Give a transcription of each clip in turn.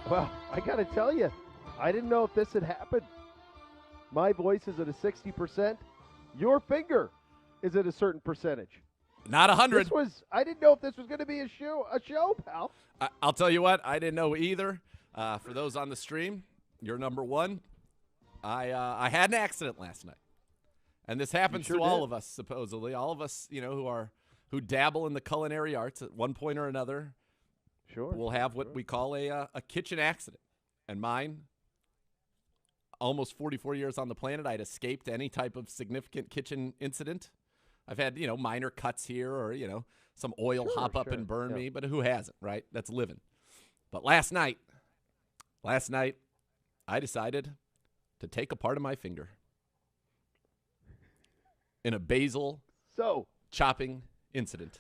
Well, I got to tell you, I didn't know if this had happened. My voice is at a 60%. Your finger is at a certain percentage. Not 100. I didn't know if this was going to be a show, pal. I'll tell you what, I didn't know either. For those on the stream, you're number one. I had an accident last night. And this happens to all of us, supposedly. All of us, who dabble in the culinary arts at one point or another. Sure. Will have what we call a kitchen accident. And mine, almost 44 years on the planet, I'd escaped any type of significant kitchen incident. I've had, minor cuts here or, some oil hop up and burn me, but who hasn't, right? That's living. But last night, I decided to take a part of my finger in a basil chopping incident.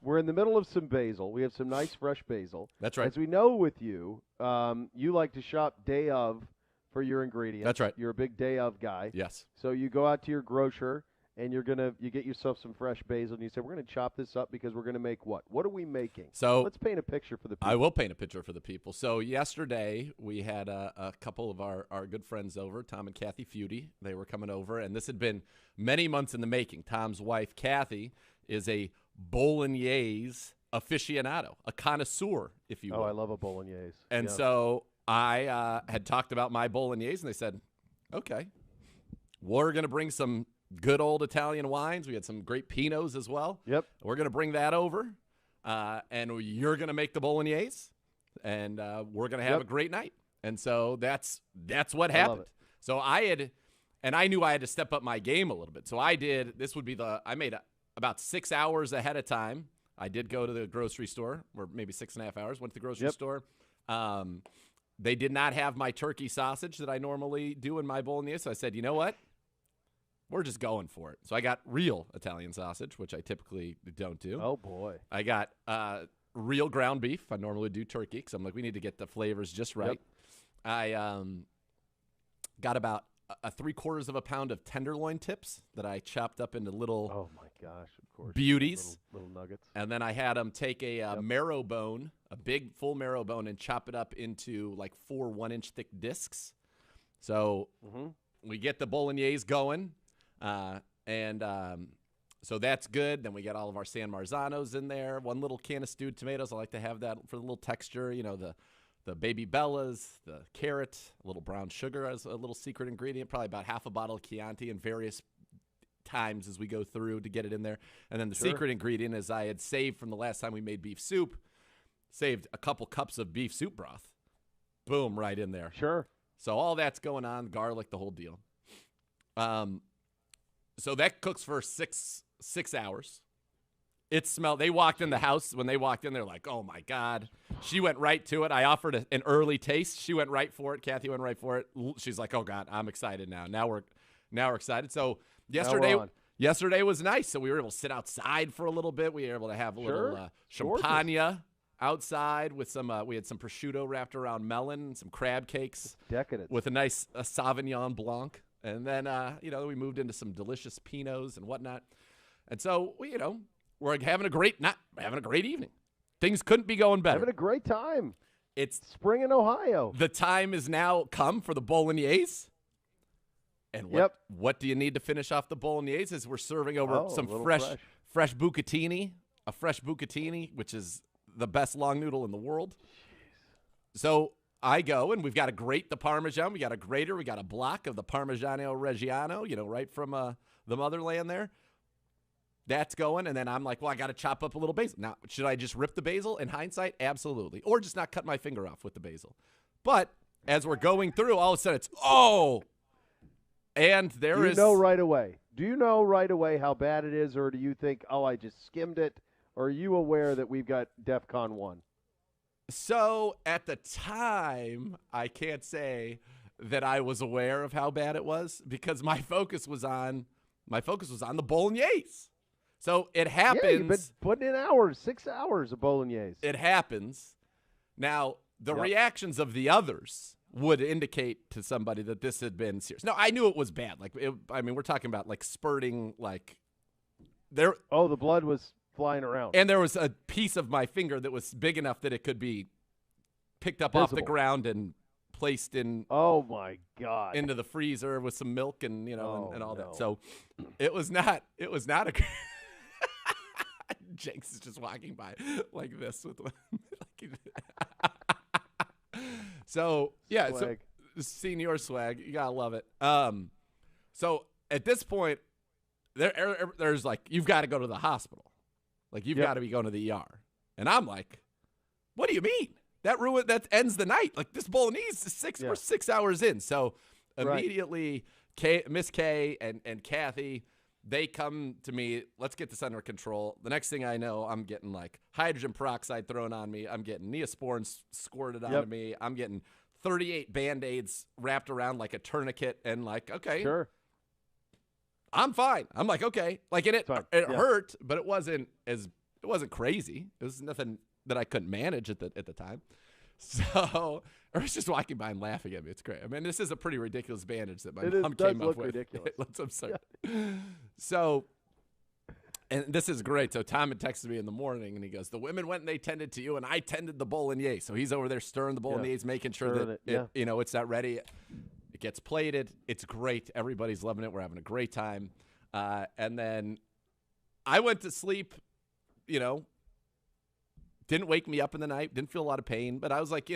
We're in the middle of some basil. We have some nice fresh basil. That's right. As we know with you, you like to shop day of for your ingredients. That's right. You're a big day of guy. Yes. So you go out to your grocer and you get yourself some fresh basil and you say, we're going to chop this up because we're going to make what? What are we making? So let's paint a picture for the people. I will paint a picture for the people. So yesterday we had a couple of our good friends over, Tom and Kathy Feud. They were coming over, and this had been many months in the making. Tom's wife, Kathy, is a bolognese aficionado, a connoisseur, if you will. Oh, I love a bolognese. And so I had talked about my bolognese, and they said, okay, we're going to bring some good old Italian wines. We had some great Pinots as well. Yep. We're going to bring that over, and you're going to make the bolognese, and we're going to have a great night. And so that's what happened. So I knew I had to step up my game a little bit. So I made about 6 hours ahead of time. I did go to the grocery store, or maybe 6.5 hours, went to the grocery store. They did not have my turkey sausage that I normally do in my bolognese. So I said, you know what? We're just going for it. So I got real Italian sausage, which I typically don't do. Oh, boy. I got real ground beef. I normally do turkey because I'm like, we need to get the flavors just right. Yep. I got about a 3/4 of a pound of tenderloin tips that I chopped up into little oh my gosh, of course, beauties, little nuggets. And then I had them take a marrow bone, a big full marrow bone, and chop it up into like 4 1-inch thick discs. So we get the bolognese going, so that's good. Then we get all of our San Marzanos in there. 1 little can of stewed tomatoes. I like to have that for the little texture. The baby bellas, the carrot, a little brown sugar as a little secret ingredient, probably about half a bottle of Chianti in various times as we go through to get it in there. And then the secret ingredient is I had saved from the last time we made beef soup, saved a couple cups of beef soup broth. Boom, right in there. Sure. So all that's going on, garlic, the whole deal. So that cooks for six hours. It smelled. They walked in the house. When they walked in, they're like, oh, my God. She went right to it. I offered an early taste. She went right for it. Kathy went right for it. She's like, oh, God, I'm excited now. Now we're excited. So yesterday was nice. So we were able to sit outside for a little bit. We were able to have a little champagne outside with some we had some prosciutto wrapped around melon and some crab cakes. Decadent. With a nice Sauvignon Blanc. And then, we moved into some delicious Pinots and whatnot. And so, we're having a great evening. Things couldn't be going better. Having a great time. It's spring in Ohio. The time is now come for the bolognese. And what do you need to finish off the bolognese? Is we're serving over some fresh bucatini, a fresh bucatini, which is the best long noodle in the world. Jeez. So I go, and we've got the Parmesan. We got a grater. We got a block of the Parmigiano Reggiano, right from the motherland there. That's going, and then I'm like, well, I got to chop up a little basil. Now, should I just rip the basil? In hindsight, absolutely. Or just not cut my finger off with the basil. But as we're going through, all of a sudden it's, and there is. Do you know right away? Do you know right away how bad it is, or do you think, I just skimmed it? Or are you aware that we've got DEFCON 1? So at the time, I can't say that I was aware of how bad it was because my focus was on the bolognese. So it happens. Yeah, you've been putting in 6 hours of bolognese. It happens. Now, the reactions of the others would indicate to somebody that this had been serious. No, I knew it was bad. We're talking about spurting there. Oh, the blood was flying around. And there was a piece of my finger that was big enough that it could be picked up off the ground and placed in. Oh my God! Into the freezer with some milk and and all that. So it was not a. Jenks is just walking by like this with. So yeah, swag. So senior swag, you gotta love it. So at this point, there's like you've got to go to the hospital, like you've got to be going to the ER, and I'm like, what do you mean? That ends the night. Like this bolognese is we're 6 hours in. So immediately Miss K and Kathy, they come to me, let's get this under control. The next thing I know, I'm getting like hydrogen peroxide thrown on me. I'm getting Neosporin squirted onto me. I'm getting 38 Band-Aids wrapped around like a tourniquet and like, okay. Sure. I'm fine. I'm like, okay. Like it hurt, but it wasn't crazy. It was nothing that I couldn't manage at the time. So I was just walking by and laughing at me. It's great. I mean, this is a pretty ridiculous bandage that my mom came up with. Ridiculous. It looks absurd. Yeah. So, and this is great. So Tom had texted me in the morning, and he goes, the women went and they tended to you, and I tended the bolognese. So he's over there stirring the bolognese, making sure that it's not ready. It gets plated. It's great. Everybody's loving it. We're having a great time. And then I went to sleep, didn't wake me up in the night, didn't feel a lot of pain, but I was like,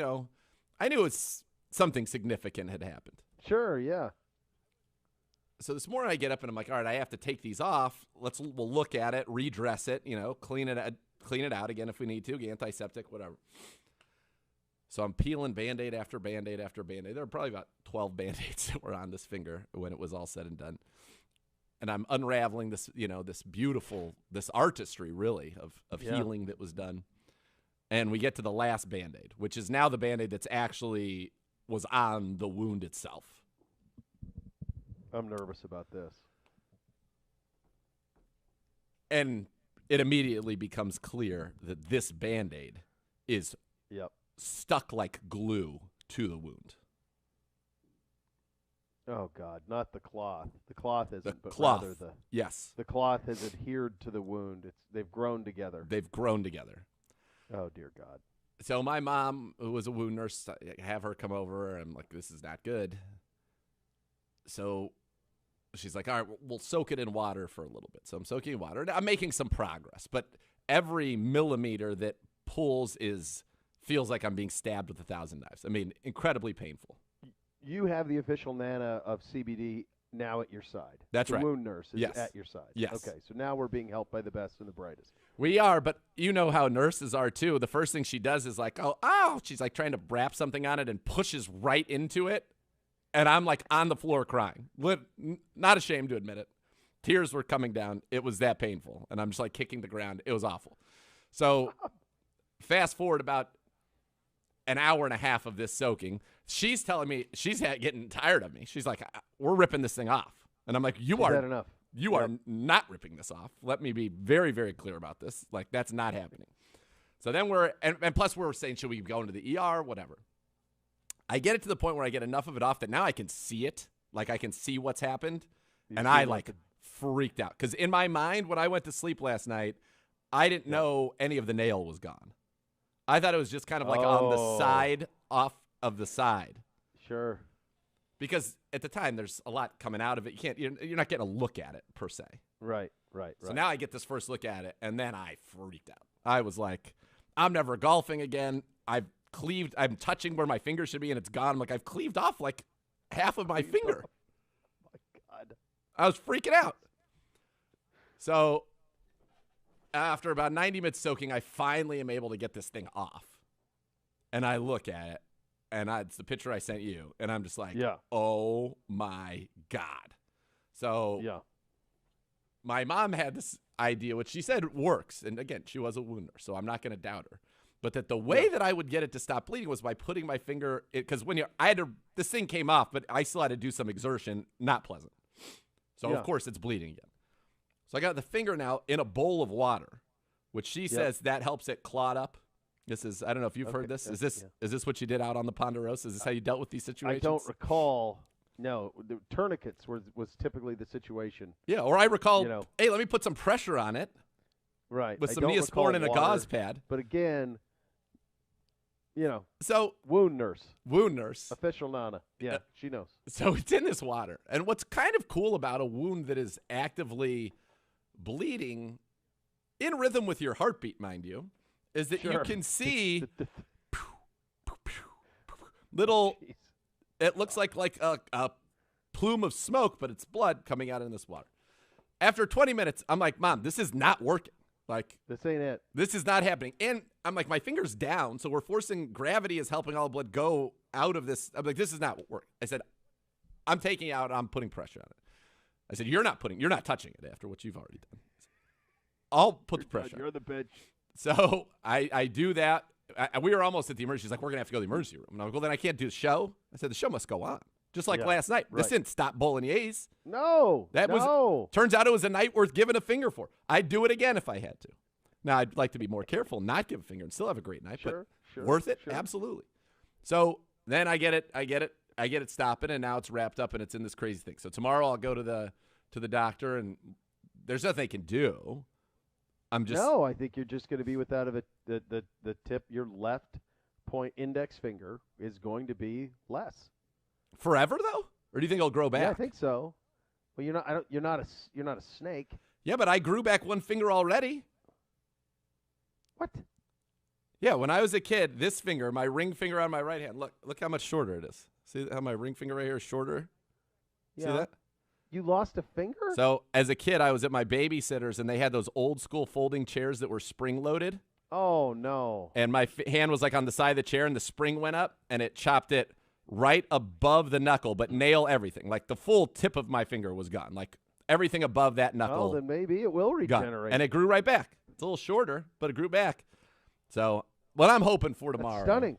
I knew something significant had happened. Sure, yeah. So this morning I get up and I'm like, all right, I have to take these off. We'll look at it, redress it, clean it out again if we need to, antiseptic, whatever. So I'm peeling Band-Aid after Band-Aid after Band-Aid. There were probably about 12 Band-Aids that were on this finger when it was all said and done. And I'm unraveling this, this beautiful, this artistry really of healing that was done. And we get to the last Band-Aid, which is now the Band-Aid that's actually was on the wound itself. I'm nervous about this. And it immediately becomes clear that this Band-Aid is stuck like glue to the wound. Oh, God, not the cloth. The cloth isn't, rather the cloth has adhered to the wound. They've grown together. Oh, dear God. So my mom, who was a wound nurse, I have her come over. I'm like, this is not good. So she's like, all right, we'll soak it in water for a little bit. So I'm soaking in water. I'm making some progress, but every millimeter that pulls feels like I'm being stabbed with 1,000 knives. I mean, incredibly painful. You have the official Nana of CBD now at your side. That's right. The wound nurse is at your side. Yes. Okay, so now we're being helped by the best and the brightest. We are, but you know how nurses are too. The first thing she does is like, oh, she's like trying to wrap something on it and pushes right into it. And I'm like on the floor crying. Not ashamed to admit it. Tears were coming down. It was that painful. And I'm just like kicking the ground. It was awful. So fast forward about an hour and a half of this soaking. She's telling me she's getting tired of me. She's like, we're ripping this thing off. And I'm like, you are not ripping this off. Let me be very, very clear about this. Like, that's not happening. So then and plus we're saying, should we go into the ER? Whatever. I get it to the point where I get enough of it off that now I can see it. Like, I can see what's happened. And I freaked out. Because in my mind, when I went to sleep last night, I didn't know any of the nail was gone. I thought it was just kind of like on the side, off of the side. Sure. Because at the time, there's a lot coming out of it. You're not getting a look at it, per se. Right. So now I get this first look at it, and then I freaked out. I was like, I'm never golfing again. I'm touching where my finger should be, and it's gone. I'm like, I've cleaved off like half of my finger. Oh, my God. I was freaking out. So after about 90 minutes soaking, I finally am able to get this thing off. And I look at it, and it's the picture I sent you, and I'm just like, oh, my God. So my mom had this idea, which she said works. And, again, she was a wound nurse, so I'm not going to doubt her. But that the way that I would get it to stop bleeding was by putting my finger – because this thing came off, but I still had to do some exertion, not pleasant. So, of course, it's bleeding again. So I got the finger now in a bowl of water, which she says that helps it clot up. This is, I don't know if you've heard this. Is this what you did out on the Ponderosa? Is this how you dealt with these situations? I don't recall. No, the tourniquets was typically the situation. Yeah, or I recall, hey, let me put some pressure on it. Right. With some Neosporin and a gauze pad. But again, So wound nurse. Official Nana. Yeah, she knows. So it's in this water. And what's kind of cool about a wound that is actively bleeding in rhythm with your heartbeat, mind you, is that you can see little, it looks like a plume of smoke, but it's blood coming out in this water. After 20 minutes, I'm like, Mom, this is not working. Like, this ain't it. This is not happening. And I'm like, my finger's down, so we're forcing, gravity is helping all the blood go out of this. I'm like, this is not working. I said, I'm taking it out, I'm putting pressure on it. I said, you're not touching it after what you've already done. I'll put the pressure on. You're the bitch. So I do that. We were almost at the emergency. She's like, we're going to have to go to the emergency room. And I'm like, well, then I can't do the show. I said, the show must go on. Just like last night. Right. This didn't stop Bolognese. No. Turns out it was a night worth giving a finger for. I'd do it again if I had to. Now, I'd like to be more careful, not give a finger, and still have a great night. Sure, but worth it? Sure. Absolutely. So then I get it stopping, and now it's wrapped up, and it's in this crazy thing. So tomorrow I'll go to the doctor, and there's nothing they can do. No, I think you're just going to be without the tip. Your left point index finger is going to be less. Forever though, or do you think it'll grow back? Yeah, I think so. Well, you're not a snake. Yeah, but I grew back one finger already. What? Yeah, when I was a kid, this finger, my ring finger on my right hand, look how much shorter it is. See how my ring finger right here is shorter? Yeah. See that? You lost a finger? So as a kid, I was at my babysitter's, and they had those old school folding chairs that were spring-loaded. Oh, no. And my hand was like on the side of the chair, and the spring went up, and it chopped it right above the knuckle, but nail everything. Like the full tip of my finger was gone. Like everything above that knuckle. Oh, then maybe it will regenerate. Gone. And it grew right back. It's a little shorter, but it grew back. So what I'm hoping for tomorrow. That's stunning.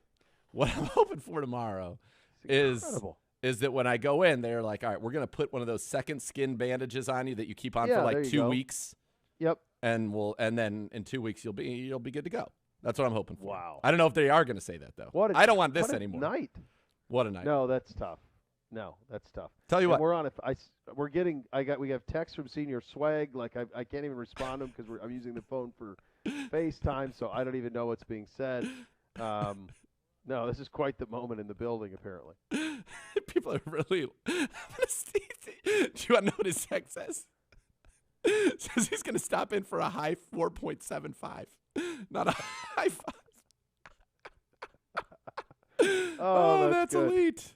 What I'm hoping for tomorrow is that when I go in, they're like, all right, we're going to put one of those second skin bandages on you that you keep on for like 2 weeks. Yep. And then in 2 weeks you'll be good to go. That's what I'm hoping for. Wow. I don't know if they are going to say that though. I don't want this anymore. What a night. No, that's tough. Tell you what. We're on it. We have texts from Senior Swag. Like I can't even respond to them because I'm using the phone for FaceTime, so I don't even know what's being said. No, this is quite the moment in the building, apparently. People are really. Do you want to know what his text says? Says he's going to stop in for a high 4.75, not a high 5. Oh, that's elite.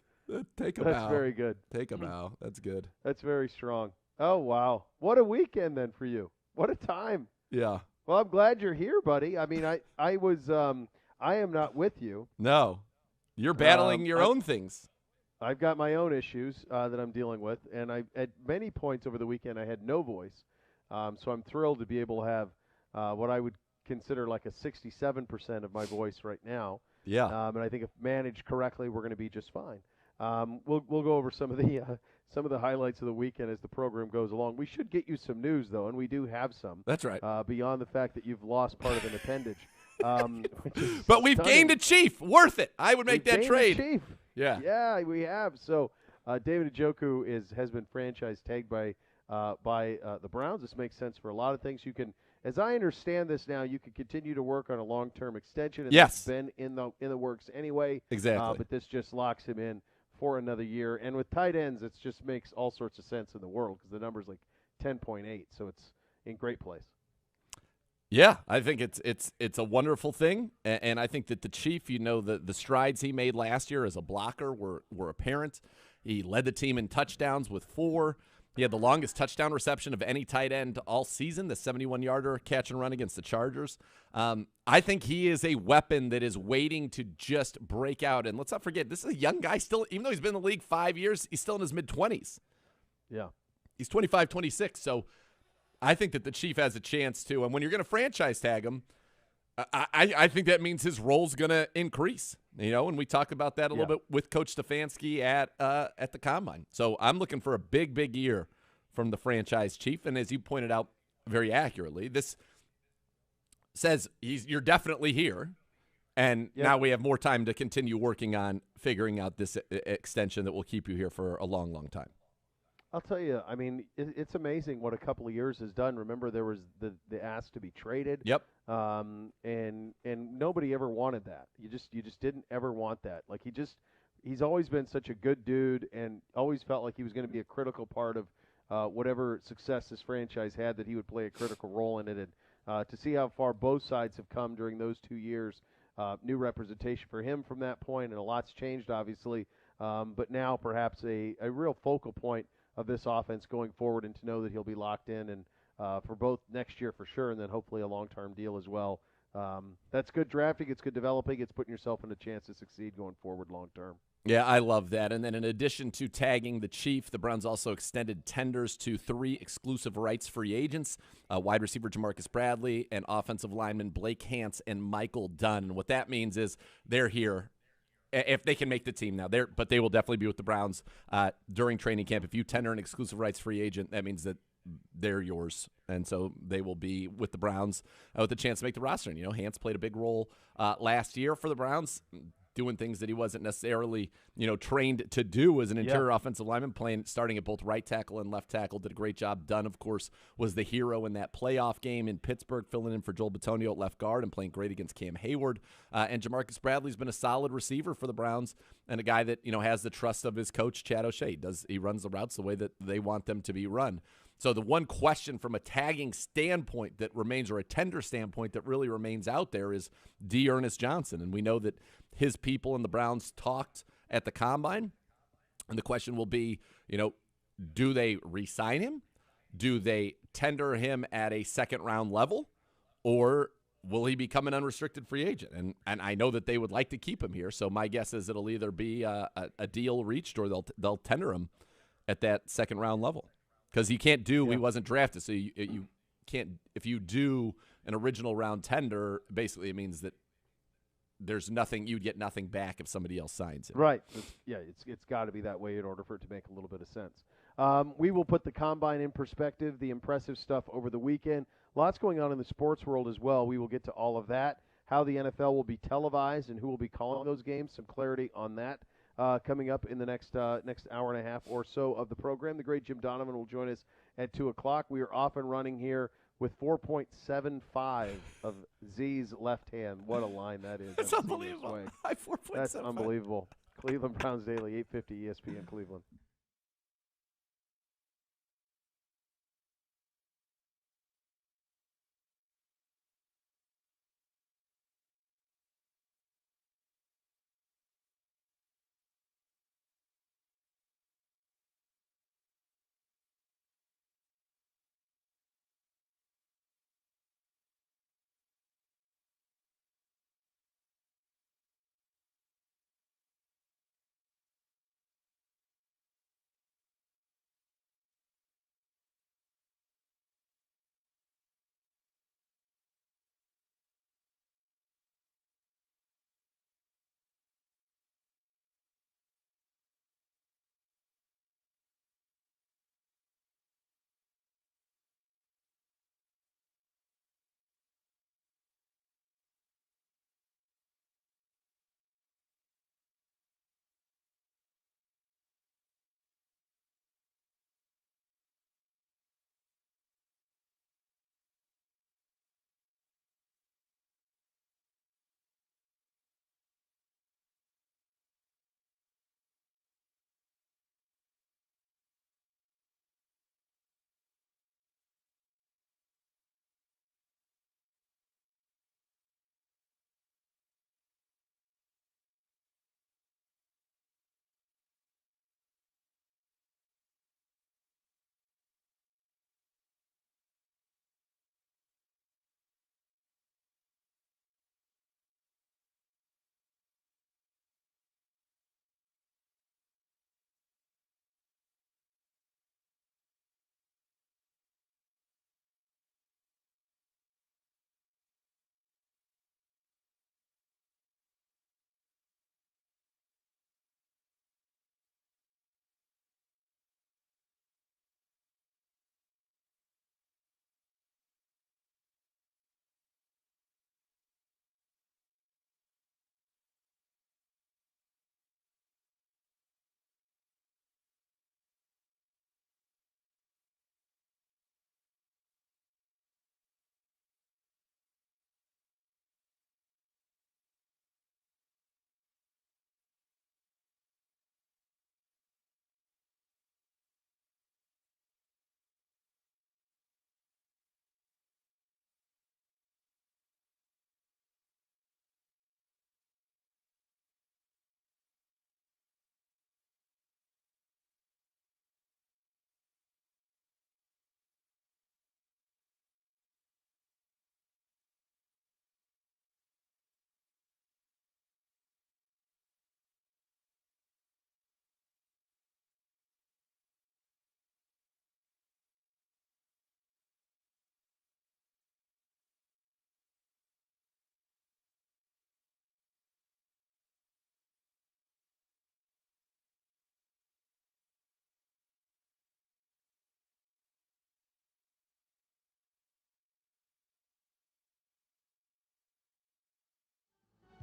Take a bow. That's very good. Take a bow. That's good. That's very strong. Oh, wow. What a weekend then for you. What a time. Yeah. Well, I'm glad you're here, buddy. I mean, I am not with you. No. You're battling your own things. I've got my own issues that I'm dealing with, and at many points over the weekend I had no voice. So I'm thrilled to be able to have what I would consider like a 67% of my voice right now. Yeah. And I think if managed correctly, we're going to be just fine. We'll go over some of the highlights of the weekend as the program goes along. We should get you some news though, and we do have some. That's right. Beyond the fact that you've lost part of an appendage. But we've gained a chief. Worth it. I would make that trade. A chief. Yeah. Yeah, we have. So David Njoku has been franchise tagged by the Browns. This makes sense for a lot of things. You can, as I understand this now, you can continue to work on a long-term extension. And yes. It's been in the works anyway. Exactly. But this just locks him in for another year. And with tight ends, it just makes all sorts of sense in the world because the number's like 10.8, so it's in great place. Yeah, I think it's a wonderful thing, and I think that the Chief, the strides he made last year as a blocker were apparent. He led the team in touchdowns with 4. He had the longest touchdown reception of any tight end all season, the 71-yarder catch and run against the Chargers. I think he is a weapon that is waiting to just break out. And let's not forget, this is a young guy still, even though he's been in the league 5 years, he's still in his mid-20s. Yeah. He's 25, 26, so I think that the Chief has a chance to. And when you're going to franchise tag him, I think that means his role's going to increase. And we talk about that a little bit with Coach Stefanski at the Combine. So I'm looking for a big, big year from the franchise Chief. And as you pointed out very accurately, this says you're definitely here. And now we have more time to continue working on figuring out this extension that will keep you here for a long, long time. I'll tell you. I mean, it's amazing what a couple of years has done. Remember, there was the ask to be traded. Yep. And nobody ever wanted that. You just didn't ever want that. Like he's always been such a good dude, and always felt like he was going to be a critical part of whatever success this franchise had. That he would play a critical role in it. And to see how far both sides have come during those 2 years, new representation for him from that point, and a lot's changed, obviously. But now perhaps a real focal point of this offense going forward, and to know that he'll be locked in and for both next year for sure, and then hopefully a long-term deal as well. That's good drafting. It's good developing. It's putting yourself in a chance to succeed going forward long-term. Yeah, I love that. And then in addition to tagging the Chief, the Browns also extended tenders to 3 exclusive rights free agents, wide receiver Jamarcus Bradley and offensive lineman Blake Hance and Michael Dunn. And what that means is they're here. If they can make the team now, but they will definitely be with the Browns during training camp. If you tender an exclusive rights free agent, that means that they're yours, and so they will be with the Browns with the chance to make the roster. And, Hance played a big role last year for the Browns, doing things that he wasn't necessarily, trained to do as an interior offensive lineman, starting at both right tackle and left tackle. Did a great job. Dunn, of course, was the hero in that playoff game in Pittsburgh, filling in for Joel Bitonio at left guard and playing great against Cam Hayward. And Jamarcus Bradley's been a solid receiver for the Browns and a guy that, has the trust of his coach, Chad O'Shea. He runs the routes the way that they want them to be run. So the one question from a tagging standpoint that remains, or a tender standpoint that really remains out there, is Ernest Johnson. And we know that his people and the Browns talked at the Combine. And the question will be, do they re-sign him? Do they tender him at a second-round level? Or will he become an unrestricted free agent? And I know that they would like to keep him here. So my guess is it'll either be a deal reached, or they'll tender him at that second-round level. Because he can't do, he wasn't drafted, so you can't. If you do an original round tender, basically it means that there's nothing, you'd get nothing back if somebody else signs it. Right. It's got to be that way in order for it to make a little bit of sense. We will put the Combine in perspective, the impressive stuff over the weekend. Lots going on in the sports world as well. We will get to all of that, how the NFL will be televised and who will be calling those games, some clarity on that. Coming up in the next hour and a half or so of the program. The great Jim Donovan will join us at 2 o'clock. We are off and running here with 4.75 of Z's left hand. What a line that is. That's unbelievable. That's unbelievable. Cleveland Browns Daily, 850 ESPN Cleveland.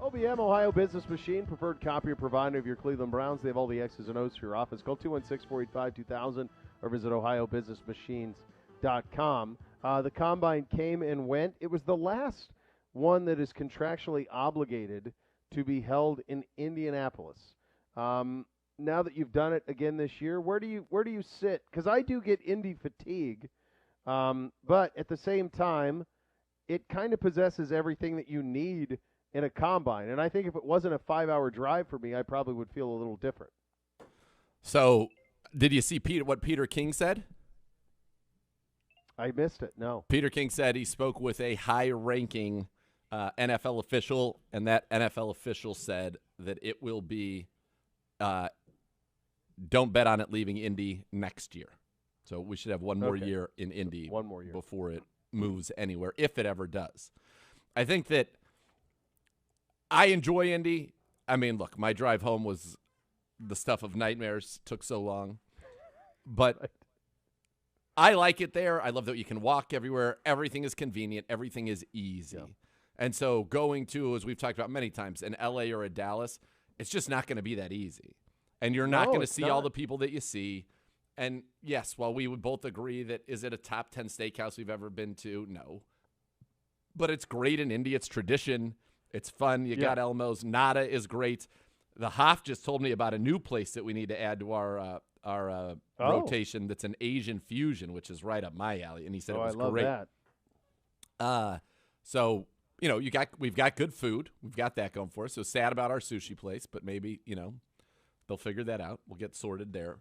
OBM, Ohio Business Machine, preferred copier provider of your Cleveland Browns. They have all the X's and O's for your office. Call 216-485-2000 or visit ohiobusinessmachines.com. The Combine came and went. It was the last one that is contractually obligated to be held in Indianapolis. Now that you've done it again this year, where do you sit? Because I do get Indy fatigue, but at the same time, it kind of possesses everything that you need in a combine. And I think if it wasn't a 5-hour drive for me, I probably would feel a little different. So, did you see what Peter King said? I missed it, no. Peter King said he spoke with a high-ranking NFL official, and that NFL official said that it will be don't bet on it leaving Indy next year. So we should have one more year in Indy before it moves anywhere, if it ever does. I think that I enjoy Indy. I mean, look, my drive home was the stuff of nightmares. Took so long. But I like it there. I love that you can walk everywhere. Everything is convenient. Everything is easy. Yeah. And so going to, as we've talked about many times, an L.A. or a Dallas, it's just not going to be that easy. And you're not going to see all the people that you see. And, yes, while we would both agree that is it a top 10 steakhouse we've ever been to? No. But it's great in Indy. It's tradition. It's fun. You got Elmo's. Nada is great. The Hoff just told me about a new place that we need to add to our rotation that's an Asian fusion, which is right up my alley. And he said it was great. I love that. So, you know, we've got good food. We've got that going for us. So sad about our sushi place, but maybe, you know, they'll figure that out. We'll get sorted there.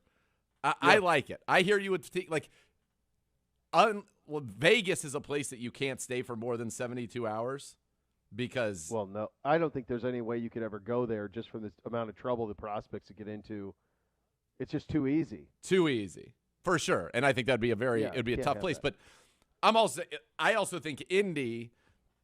I like it. I hear you would like. Vegas is a place that you can't stay for more than 72 hours because. Well, no, I don't think there's any way you could ever go there just from the amount of trouble the prospects to get into. It's just too easy. Too easy, for sure. And I think that'd be it'd be a tough place. That. But I also think Indy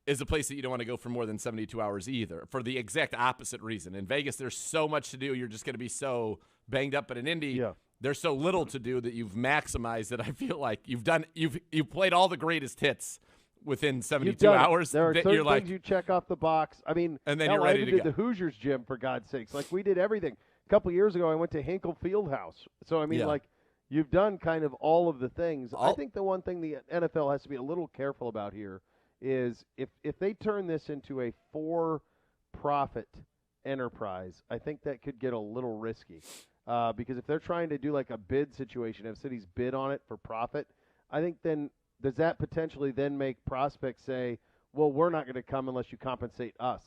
is a place that you don't want to go for more than 72 hours either, for the exact opposite reason. In Vegas, there's so much to do. You're just going to be so banged up. But in Indy, there's so little to do that you've maximized it. I feel like you've played all the greatest hits within 72 hours. There are certain things you check off the box. I mean, and then you're ready to go. I did the Hoosiers gym, for God's sakes. Like, we did everything. A couple years ago, I went to Hinkle Fieldhouse. So, I mean, like, you've done kind of all of the things. I think the one thing the NFL has to be a little careful about here is if they turn this into a for-profit enterprise, I think that could get a little risky. Because if they're trying to do like a bid situation, have cities bid on it for profit, I think then does that potentially then make prospects say, well, we're not going to come unless you compensate us?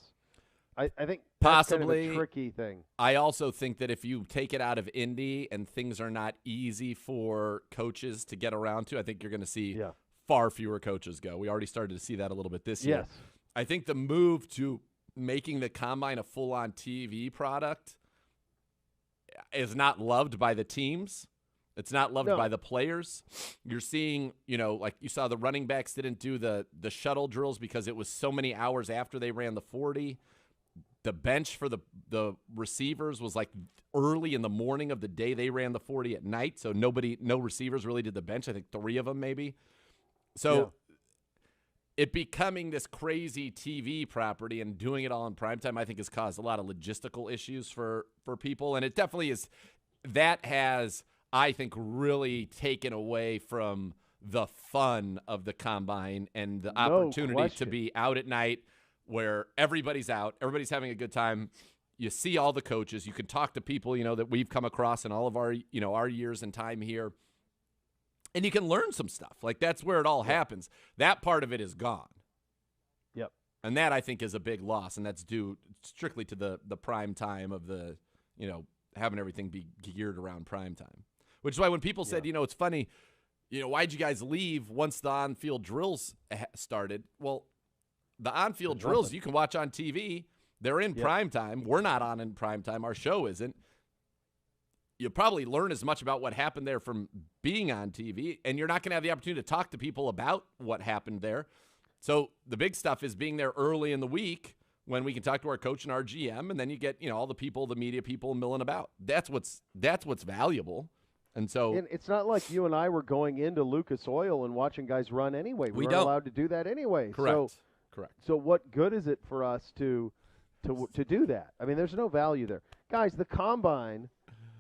I think that's possibly kind of a tricky thing. I also think that if you take it out of Indy and things are not easy for coaches to get around to, I think you're going to see far fewer coaches go. We already started to see that a little bit this year. Yes. I think the move to making the Combine a full-on TV product is not loved by the teams. It's not loved by the players. You're seeing, you know, like you saw the running backs didn't do the shuttle drills because it was so many hours after they ran the 40. The bench for the receivers was like early in the morning of the day they ran the 40 at night. So no receivers really did the bench. I think 3 of them maybe. So it becoming this crazy TV property and doing it all in primetime, I think, has caused a lot of logistical issues for people. And it definitely is. That has, I think, really taken away from the fun of the Combine and the opportunity to be out at night where everybody's out, everybody's having a good time. You see all the coaches. You can talk to people, you know, that we've come across in all of our, you know, our years and time here. And you can learn some stuff. Like, that's where it all happens. That part of it is gone. Yep. And that, I think, is a big loss, and that's due strictly to the prime time of the, you know, having everything be geared around prime time. Which is why when people said, you know, it's funny, you know, why'd you guys leave once the on-field drills started? Well, the on-field drills you can watch on TV. They're in prime time. We're not on in prime time. Our show isn't. You'll probably learn as much about what happened there from being on TV, and you're not going to have the opportunity to talk to people about what happened there. So the big stuff is being there early in the week when we can talk to our coach and our GM, and then you get, you know, all the people, the media people milling about. That's what's valuable. And so it's not like you and I were going into Lucas Oil and watching guys run anyway. We weren't allowed to do that anyway. Correct. So what good is it for us to to do that. I mean, there's no value there. Guys, the Combine,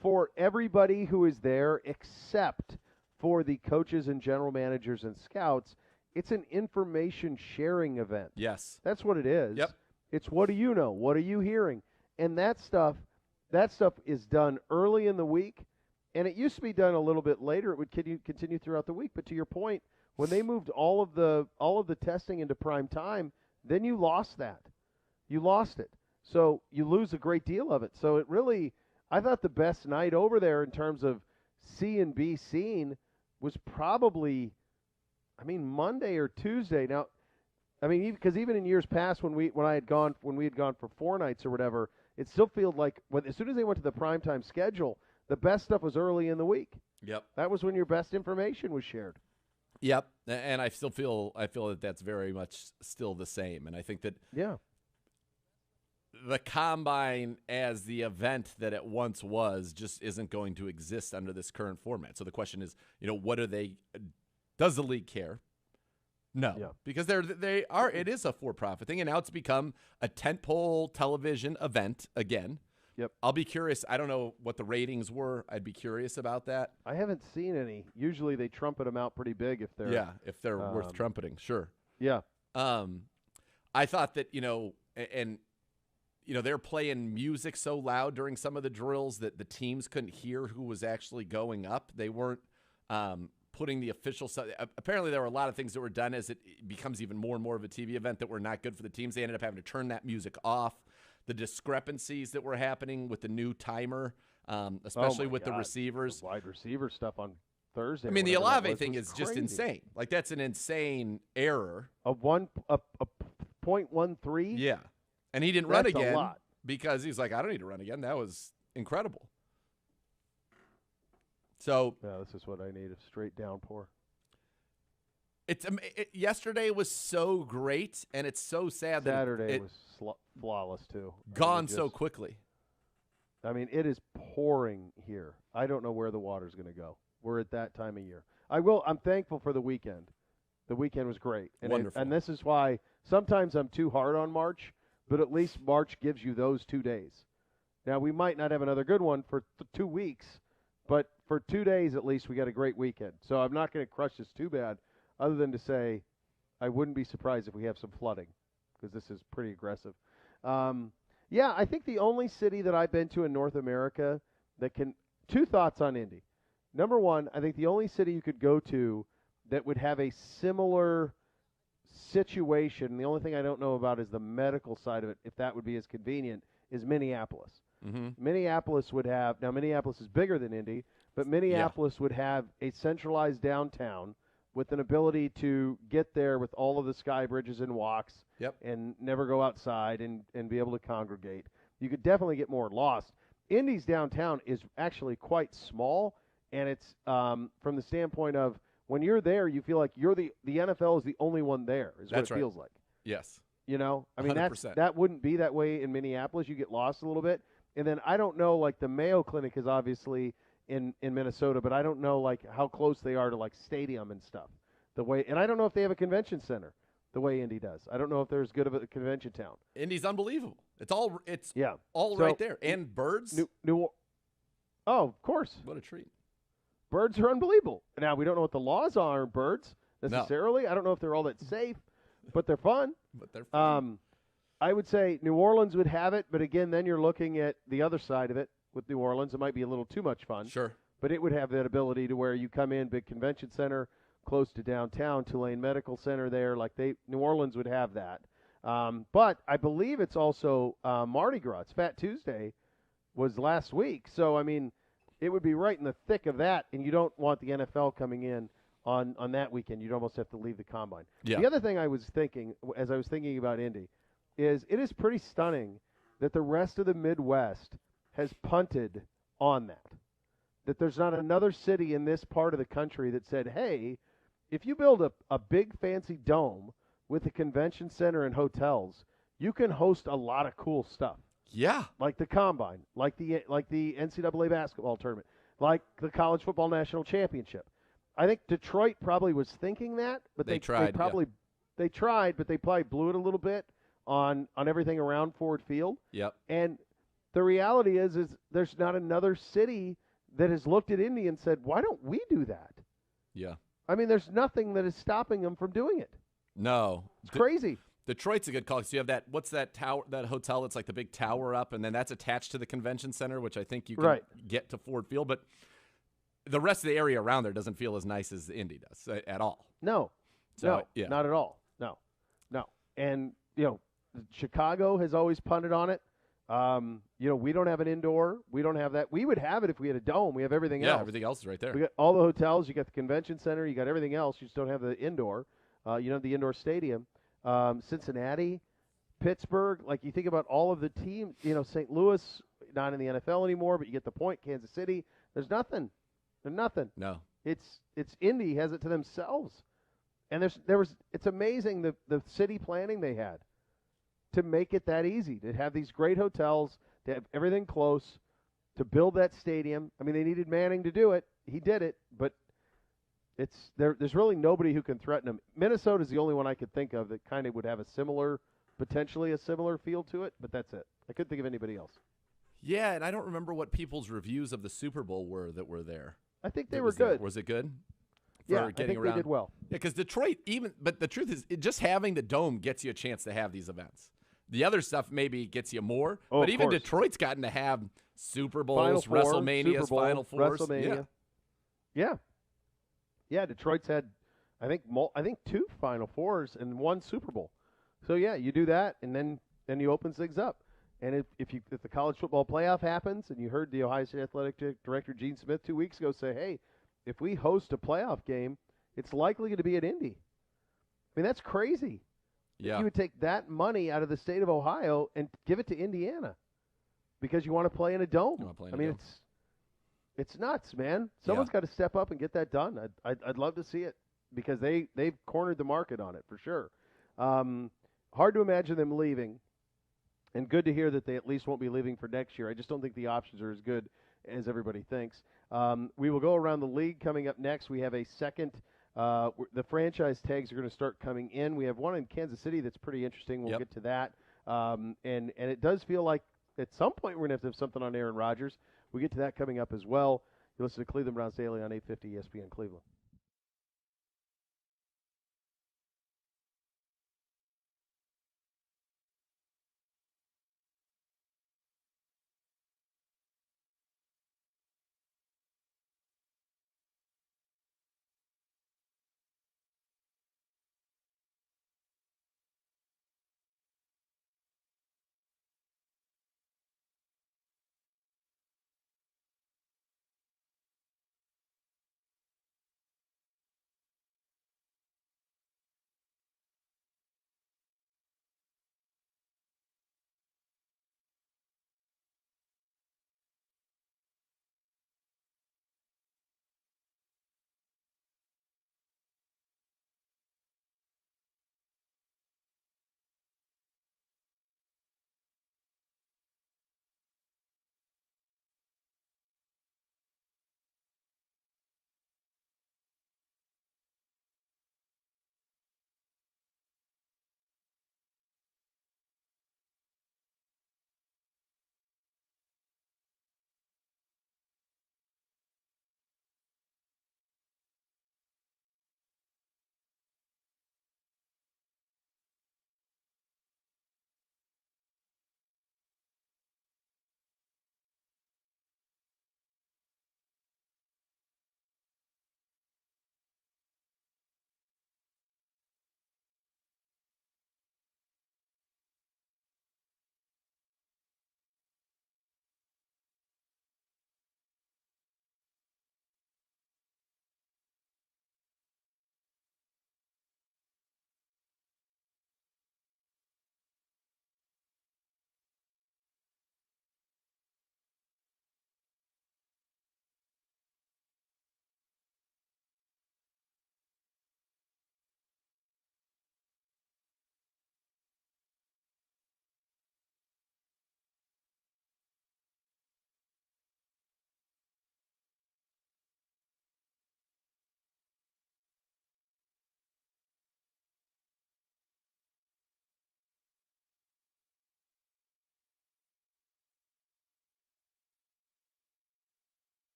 for everybody who is there except for the coaches and general managers and scouts, it's an information sharing event. Yes. That's what it is. Yep. It's what do you know? What are you hearing? And that stuff is done early in the week, and it used to be done a little bit later. It would continue throughout the week. But to your point, when they moved all of the testing into prime time, then you lost that. You lost it. So you lose a great deal of it. So it really, I thought the best night over there in terms of C and B seen was probably, Monday or Tuesday. Now, because even in years past when we had gone for 4 nights or whatever, it still feels like as soon as they went to the primetime schedule, the best stuff was early in the week. Yep. That was when your best information was shared. Yep. And I feel that that's very much still the same. And I think that the Combine as the event that it once was just isn't going to exist under this current format. So the question is, does the league care? No, because it is a for-profit thing, and now it's become a tentpole television event again. Yep. I'll be curious. I don't know what the ratings were. I'd be curious about that. I haven't seen any. Usually they trumpet them out pretty big if they're worth trumpeting. Sure. Yeah. I thought that they're playing music so loud during some of the drills that the teams couldn't hear who was actually going up. They weren't putting the official stuff. Apparently, there were a lot of things that were done as it becomes even more and more of a TV event that were not good for the teams. They ended up having to turn that music off. The discrepancies that were happening with the new timer, especially with the receivers. The wide receiver stuff on Thursday. The Olave thing is just insane. Like, that's an insane error. A 0.13? Yeah. And he didn't run again because he's like, I don't need to run again. That was incredible. So this is what I need, a straight downpour. Yesterday was so great, and it's so sad that Saturday was flawless too. Gone so quickly. It is pouring here. I don't know where the water's going to go. We're at that time of year. I'm thankful for the weekend. The weekend was great. Wonderful. And this is why sometimes I'm too hard on March, but at least March gives you those 2 days. Now, we might not have another good one for 2 weeks, but for 2 days at least we got a great weekend. So I'm not going to crush this too bad, other than to say I wouldn't be surprised if we have some flooding because this is pretty aggressive. I think the only city that I've been to in North America that can – 2 thoughts on Indy. Number one, I think the only city you could go to that would have a similar situation, the only thing I don't know about is the medical side of it, if that would be as convenient, is Minneapolis. Mm-hmm. Minneapolis would have – now Minneapolis is bigger than Indy, but Minneapolis would have a centralized downtown with an ability to get there with all of the sky bridges and walks and never go outside and be able to congregate. You could definitely get more lost. Indy's downtown is actually quite small, and it's from the standpoint of when you're there, you feel like the NFL is the only one there is what it feels like. Yes. That wouldn't be that way in Minneapolis. You get lost a little bit. And then I don't know, like the Mayo Clinic is obviously in Minnesota, but I don't know like how close they are to like stadium and stuff. And I don't know if they have a convention center the way Indy does. I don't know if they're as good of a convention town. Indy's unbelievable. It's all right there. And birds. Oh, of course. What a treat. Birds are unbelievable. Now, we don't know what the laws are on birds necessarily. No. I don't know if they're all that safe, but they're fun. I would say New Orleans would have it, but again, then you're looking at the other side of it with New Orleans. It might be a little too much fun. Sure. But it would have that ability to where you come in, big convention center, close to downtown, Tulane Medical Center there. New Orleans would have that. But I believe it's also Mardi Gras. Fat Tuesday was last week. So, it would be right in the thick of that, and you don't want the NFL coming in on that weekend. You'd almost have to leave the Combine. Yeah. The other thing I was thinking, as I was thinking about Indy, is it is pretty stunning that the rest of the Midwest has punted on that. That there's not another city in this part of the country that said, hey, if you build a big fancy dome with a convention center and hotels, you can host a lot of cool stuff. Yeah. Like the Combine, like the NCAA basketball tournament, like the College Football National Championship. I think Detroit probably was thinking that, but they tried, but they probably blew it a little bit on everything around Ford Field. Yep. And the reality is there's not another city that has looked at Indy and said, why don't we do that? Yeah. I mean, there's nothing that is stopping them from doing it. No. It's crazy. Detroit's a good call. So you have that, what's that tower, that hotel that's like the big tower up, and then that's attached to the convention center, which I think you can get to Ford Field. But the rest of the area around there doesn't feel as nice as Indy does at all. No. Not at all. No. And, Chicago has always punted on it. We don't have an indoor. We don't have that. We would have it if we had a dome. We have everything else. Yeah, everything else is right there. We got all the hotels. You got the convention center. You got everything else. You just don't have the indoor. The indoor stadium. Cincinnati, Pittsburgh. Like, you think about all of the teams. St. Louis, not in the NFL anymore, but you get the point. Kansas City. There's nothing. There's nothing. No. It's Indy has it to themselves. And it's amazing the city planning they had to make it that easy, to have these great hotels, to have everything close, to build that stadium. I mean, they needed Manning to do it. He did it, but there's really nobody who can threaten him. Minnesota's the only one I could think of that kind of would have potentially a similar feel to it, but that's it. I couldn't think of anybody else. Yeah, and I don't remember what people's reviews of the Super Bowl were that were there. I think they were good. Was it good? Yeah, I think they did well. Yeah, because Detroit, but the truth is, just having the dome gets you a chance to have these events. The other stuff maybe gets you more, but even Detroit's gotten to have Super Bowls, WrestleManias, Final Fours. WrestleMania. Yeah, Detroit's had, I think 2 Final Fours and 1 Super Bowl. So yeah, you do that, and then you open things up. And if the college football playoff happens, and you heard the Ohio State Athletic Director Gene Smith 2 weeks ago say, hey, if we host a playoff game, it's likely going to be at Indy. I mean, that's crazy. Yeah. You would take that money out of the state of Ohio and give it to Indiana because you want to play in a dome. It's nuts, man. Someone's got to step up and get that done. I'd love to see it because they've cornered the market on it for sure. Hard to imagine them leaving, and good to hear that they at least won't be leaving for next year. I just don't think the options are as good as everybody thinks. We will go around the league coming up next. We have a second. The franchise tags are going to start coming in. We have one in Kansas City that's pretty interesting. We'll get to that. And it does feel like at some point we're going to have something on Aaron Rodgers. We get to that coming up as well. You listen to Cleveland Browns Daily on 850 ESPN Cleveland.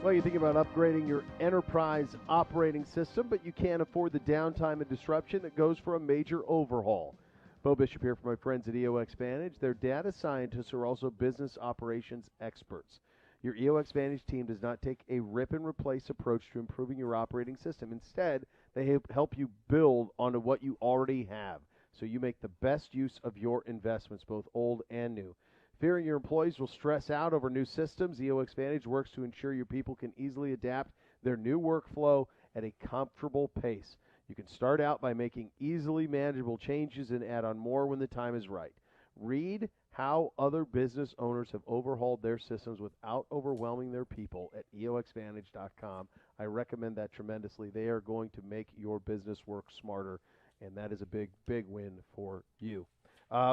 Well, you think about upgrading your enterprise operating system, but you can't afford the downtime and disruption that goes for a major overhaul. Beau Bishop here for my friends at EOX Vantage. Their data scientists are also business operations experts. Your EOX Vantage team does not take a rip-and-replace approach to improving your operating system. Instead, they help you build onto what you already have, so you make the best use of your investments, both old and new. Fearing your employees will stress out over new systems, EOX Vantage works to ensure your people can easily adapt their new workflow at a comfortable pace. You can start out by making easily manageable changes and add on more when the time is right. Read how other business owners have overhauled their systems without overwhelming their people at EOXVantage.com. I recommend that tremendously. They are going to make your business work smarter, and that is a big, big win for you.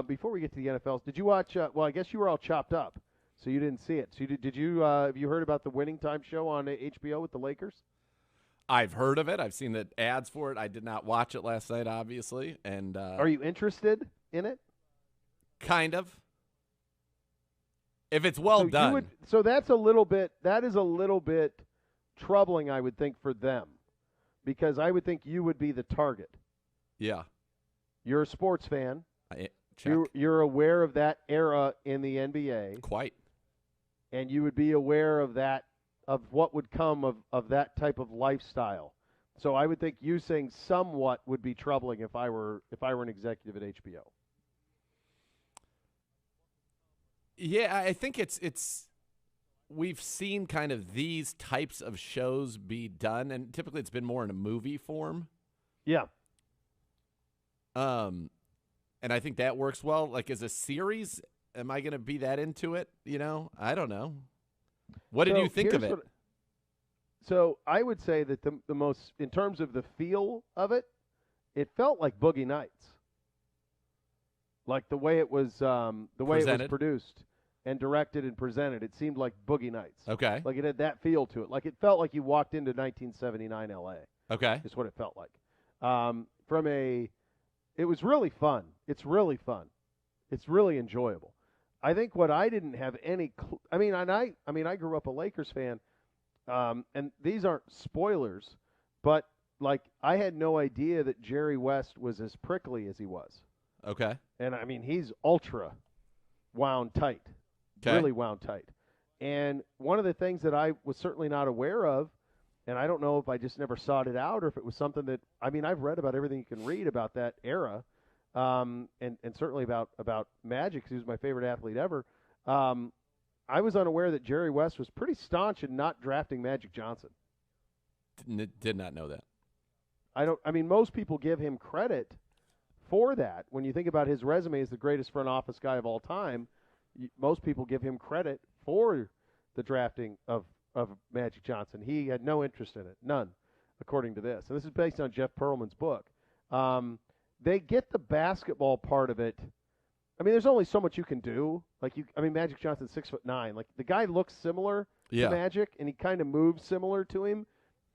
Before we get to the NFL, did you watch? Well, I guess you were all chopped up, so you didn't see it. So did you? Have you heard about the Winning Time show on HBO with the Lakers? I've heard of it. I've seen the ads for it. I did not watch it last night, obviously. And are you interested in it? Kind of. If it's well done. So that's a little bit. That is a little bit troubling, I would think, for them, because I would think you would be the target. Yeah. You're a sports fan. Check. You're aware of that era in the NBA. Quite. And you would be aware of that, of what would come of that type of lifestyle. So I would think you saying somewhat would be troubling if I were an executive at HBO. Yeah, I think it's we've seen kind of these types of shows be done, and typically it's been more in a movie form. Yeah. And I think that works well. Like, as a series, am I going to be that into it? You know, I don't know. What did you think of it? So I would say that the most, in terms of the feel of it, it felt like Boogie Nights. Like the way it was, produced and directed and presented, it seemed like Boogie Nights. Okay. Like it had that feel to it. Like it felt like you walked into 1979 L.A. Okay. Is what it felt like. It was really fun. It's really fun. It's really enjoyable. I think what I didn't have any I grew up a Lakers fan, and these aren't spoilers, but like I had no idea that Jerry West was as prickly as he was. Okay. And I mean, he's ultra wound tight, really wound tight. And one of the things that I was certainly not aware of, and I don't know if I just never sought it out or if it was something that, I mean, I've read about everything you can read about that era, and certainly about Magic, because he was my favorite athlete ever. I was unaware that Jerry West was pretty staunch in not drafting Magic Johnson. Did not know that. Most people give him credit for that. When you think about his resume as the greatest front office guy of all time, most people give him credit for the drafting of Magic Johnson. He had no interest in it, none, according to this. And this is based on Jeff Pearlman's book. They get the basketball part of it. I mean, there's only so much you can do. Magic Johnson's 6'9". Like the guy looks similar to Magic, and he kind of moves similar to him,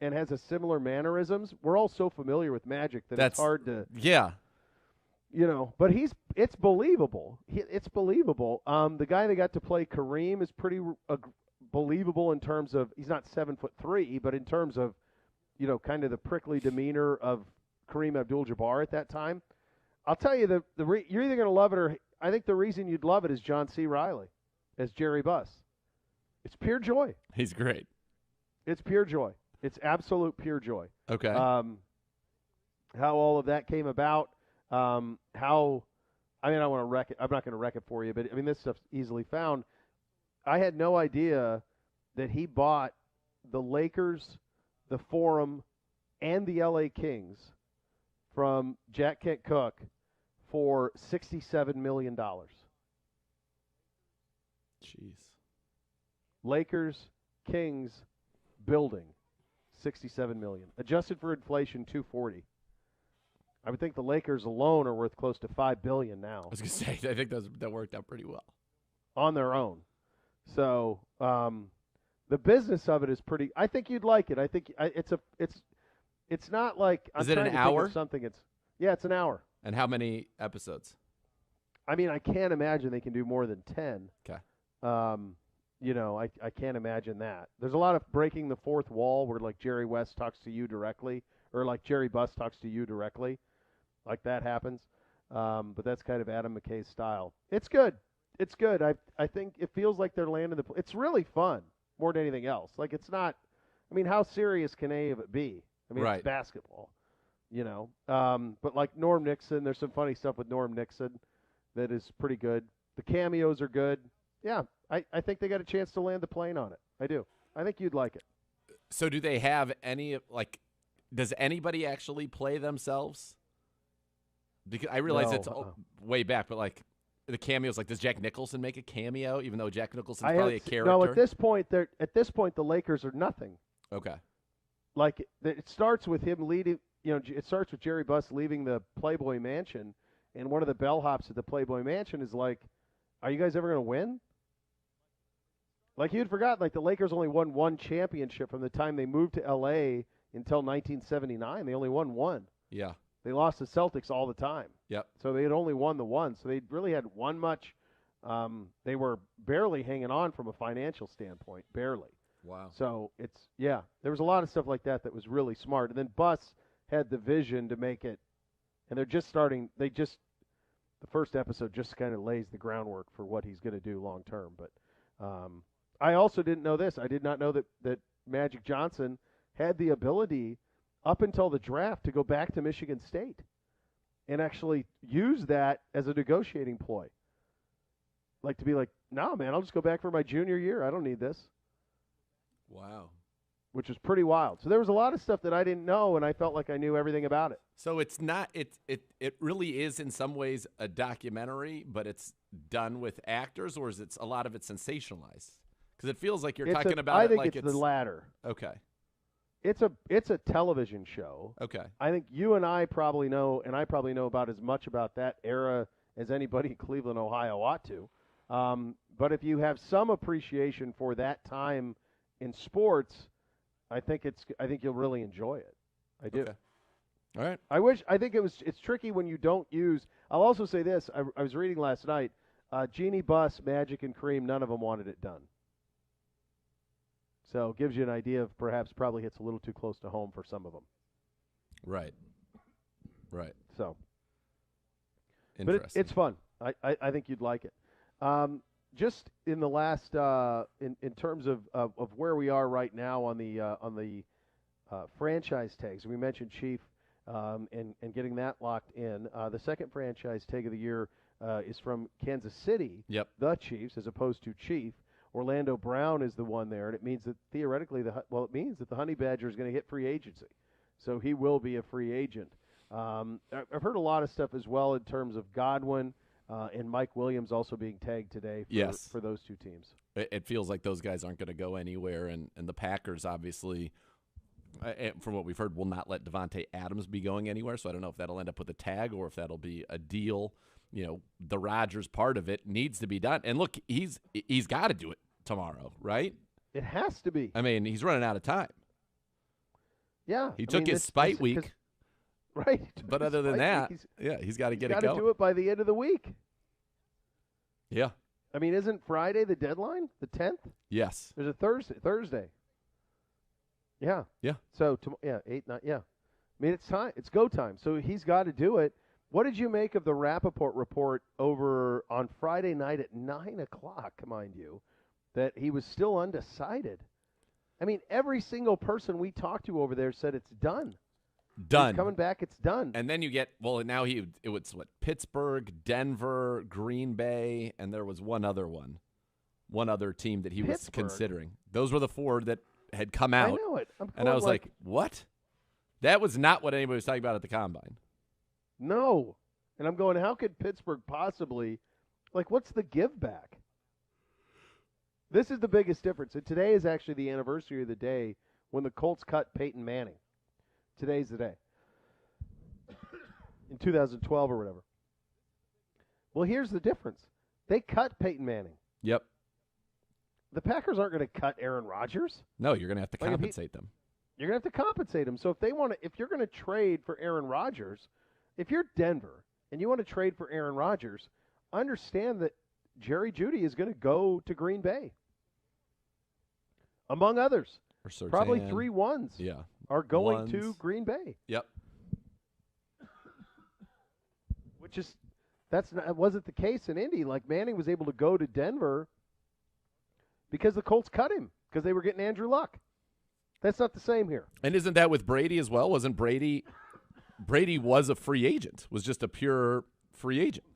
and has a similar mannerisms. We're all so familiar with Magic that it's hard to. Yeah. You know, but it's believable. It's believable. The guy that got to play Kareem is pretty believable in terms of, he's not 7'3", but in terms of, you know, kind of the prickly demeanor of Kareem Abdul-Jabbar at that time. I'll tell you, you're either going to love it, or I think the reason you'd love it is John C. Reilly as Jerry Buss. It's pure joy. He's great. It's pure joy. It's absolute pure joy. Okay. How all of that came about. I don't want to wreck it. I'm not going to wreck it for you, but I mean, this stuff's easily found. I had no idea that he bought the Lakers, the Forum, and the LA Kings from Jack Kent Cooke for $67 million. Jeez. Lakers, Kings, building, $67 million. Adjusted for inflation, $240. I would think the Lakers alone are worth close to $5 billion now. I was going to say, I think that worked out pretty well on their own. So the business of it is pretty. I think you'd like it. I think it's not like. Is it an hour? Something. It's an hour. And how many episodes? I mean, I can't imagine they can do more than 10. Okay. I can't imagine that. There's a lot of breaking the fourth wall where, like, Jerry West talks to you directly, or like Jerry Buss talks to you directly. Like that happens. But that's kind of Adam McKay's style. It's good. It's good. I think it feels like they're landing it's really fun more than anything else. Like, it's not, I mean, how serious can any of it be? I mean, It's basketball, But like Norm Nixon, there's some funny stuff with Norm Nixon that is pretty good. The cameos are good. Yeah, I think they got a chance to land the plane on it. I do. I think you'd like it. So do they have any, like, does anybody actually play themselves? Because I realize it's way back, but, like, the cameos, like, does Jack Nicholson make a cameo, even though Jack Nicholson's probably a character? No, at this point, the Lakers are nothing. Okay. Like, it starts with him leading, it starts with Jerry Buss leaving the Playboy Mansion, and one of the bellhops at the Playboy Mansion is like, are you guys ever going to win? Like, you'd forgotten, like, the Lakers only won one championship from the time they moved to L.A. until 1979. They only won one. Yeah. They lost the Celtics all the time. Yep. So they had only won the one. So they really hadn't won much. They were barely hanging on from a financial standpoint, barely. Wow. So there was a lot of stuff like that was really smart. And then Buss had the vision to make it, and they're just starting, the first episode just kind of lays the groundwork for what he's going to do long term. But I also didn't know this. I did not know that Magic Johnson had the ability up until the draft to go back to Michigan State and actually use that as a negotiating ploy. Like, to be like, no, man, I'll just go back for my junior year. I don't need this. Wow. Which was pretty wild. So there was a lot of stuff that I didn't know, and I felt like I knew everything about it. So it's not it really is in some ways a documentary, but it's done with actors, or is it a lot of it sensationalized? Because it feels like you're talking about I it think like it's the latter. Okay. It's a television show. Okay. I think you and I probably know, and I probably know about as much about that era as anybody in Cleveland, Ohio ought to. But if you have some appreciation for that time in sports, I think you'll really enjoy it. I do. Okay. All right. I think it's tricky when you don't use. I'll also say this. I was reading last night. Jeannie Buss, Magic, and Kareem, none of them wanted it done. So it gives you an idea of probably hits a little too close to home for some of them. Right. Right. So. Interesting. But it's fun. I think you'd like it. Just in the last, in terms of where we are right now on the franchise tags, we mentioned Chief and getting that locked in. The second franchise tag of the year is from Kansas City, Yep. the Chiefs, as opposed to Chief. Orlando Brown is the one there, and it means that theoretically, it means that the Honey Badger is going to hit free agency. So he will be a free agent. I've heard a lot of stuff as well in terms of Godwin and Mike Williams also being tagged today for those two teams. It feels like those guys aren't going to go anywhere, and the Packers obviously, from what we've heard, will not let Devontae Adams be going anywhere. So I don't know if that'll end up with a tag or if that'll be a deal. The Rodgers part of it needs to be done. And look, he's got to do it tomorrow, right? It has to be. I mean, he's running out of time. Yeah. He took his spite week. Right. But other than that, he's got to get it going. Got to do it by the end of the week. Yeah. I mean, isn't Friday the deadline? The 10th? Yes. There's a Thursday. Yeah. Yeah. So, 8, 9, yeah. I mean, it's time. It's go time. So he's got to do it. What did you make of the Rappaport report over on Friday night at 9 o'clock, mind you, that he was still undecided? I mean, every single person we talked to over there said it's done. Done. He's coming back, it's done. And then you get, now it was Pittsburgh, Denver, Green Bay, and there was one other team that he was considering. Those were the four that had come out. I know it. And I was like, what? That was not what anybody was talking about at the Combine. No. And I'm going, how could Pittsburgh possibly, what's the give back? This is the biggest difference. And today is actually the anniversary of the day when the Colts cut Peyton Manning. Today's the day. In 2012 or whatever. Well, here's the difference. They cut Peyton Manning. Yep. The Packers aren't going to cut Aaron Rodgers. No, you're going to have to compensate them. You're going to have to compensate them. So if you're going to trade for Aaron Rodgers, if you're Denver and you want to trade for Aaron Rodgers, understand that Jerry Jeudy is going to go to Green Bay. among others. Or Surtain. Probably 3 ones. Yeah. Are going to Green Bay. Yep. Which is that wasn't the case in Indy. Like Manning was able to go to Denver because the Colts cut him because they were getting Andrew Luck. That's not the same here. And isn't that with Brady as well? Wasn't Brady was a free agent, was just a pure free agent.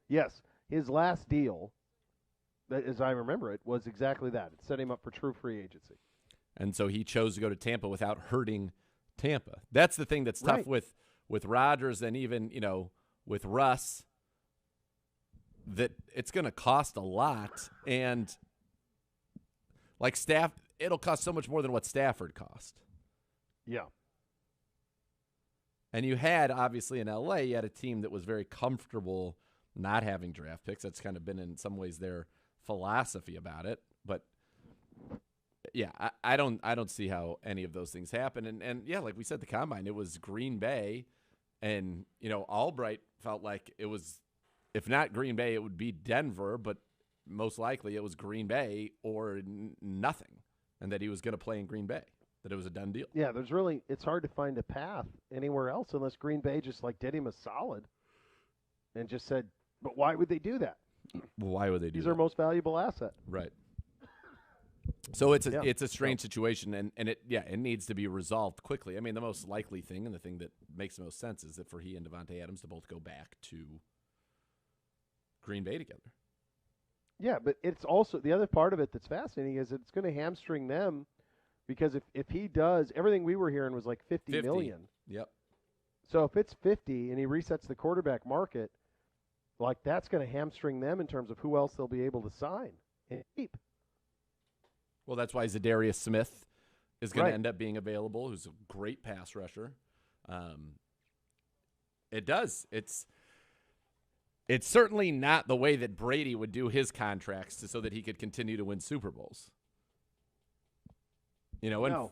Yes. His last deal, as I remember it, was exactly that. It set him up for true free agency. And so he chose to go to Tampa without hurting Tampa. That's the thing that's tough with Rodgers and even, with Russ, that it's going to cost a lot. And like it'll cost so much more than what Stafford cost. Yeah. And you had, obviously, in L.A., you had a team that was very comfortable not having draft picks. That's kind of been, in some ways, their philosophy about it. But, yeah, I don't see how any of those things happen. And yeah, like we said, the Combine, it was Green Bay. And, Albright felt like it was, if not Green Bay, it would be Denver. But most likely it was Green Bay or nothing. And that he was going to play in Green Bay. That it was a done deal. Yeah, it's hard to find a path anywhere else unless Green Bay just did him a solid and just said, but why would they do that? Well, why would they do that? He's their most valuable asset. Right. So it's a strange situation, and it needs to be resolved quickly. I mean, the most likely thing and the thing that makes the most sense is that for he and Davante Adams to both go back to Green Bay together. Yeah, but it's also the other part of it that's fascinating is it's going to hamstring them. Because if he does, everything we were hearing was like 50 million. Yep. So if it's 50 and he resets the quarterback market, that's going to hamstring them in terms of who else they'll be able to sign and keep. Well, that's why Zadarius Smith is going to end up being available, who's a great pass rusher. It does. It's certainly not the way that Brady would do his contracts so that he could continue to win Super Bowls.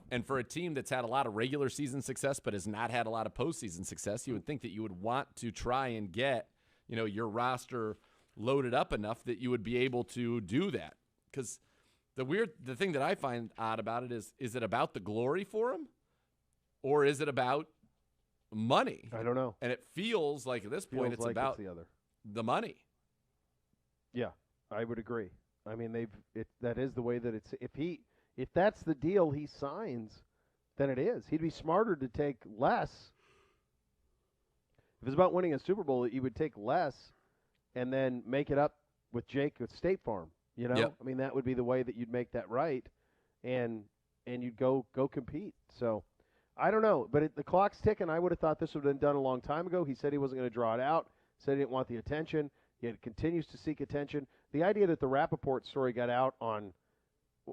And for a team that's had a lot of regular season success but has not had a lot of postseason success, you would think that you would want to try and get, your roster loaded up enough that you would be able to do that. Because the thing that I find odd about it is it about the glory for him or is it about money? I don't know. And it feels like at this point it's about the money. Yeah, I would agree. I mean, that is the way that it's if that's the deal he signs, then it is. He'd be smarter to take less. If it's about winning a Super Bowl, he would take less and then make it up with Jake with State Farm. Yep. I mean, that would be the way that you'd make that right, and you'd go compete. So I don't know, but the clock's ticking. I would have thought this would have been done a long time ago. He said he wasn't going to draw it out. Said he didn't want the attention. Yet it continues to seek attention. The idea that the Rappaport story got out on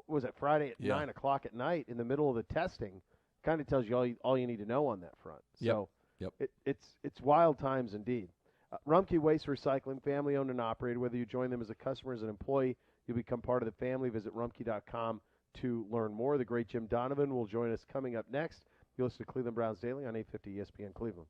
was it Friday at 9 o'clock at night in the middle of the testing kind of tells you all you need to know on that front. So it's wild times indeed. Rumpke Waste Recycling, family owned and operated. Whether you join them as a customer, as an employee, you'll become part of the family. Visit rumpke.com to learn more. The great Jim Donovan will join us coming up next. You'll listen to Cleveland Browns Daily on 850 ESPN Cleveland.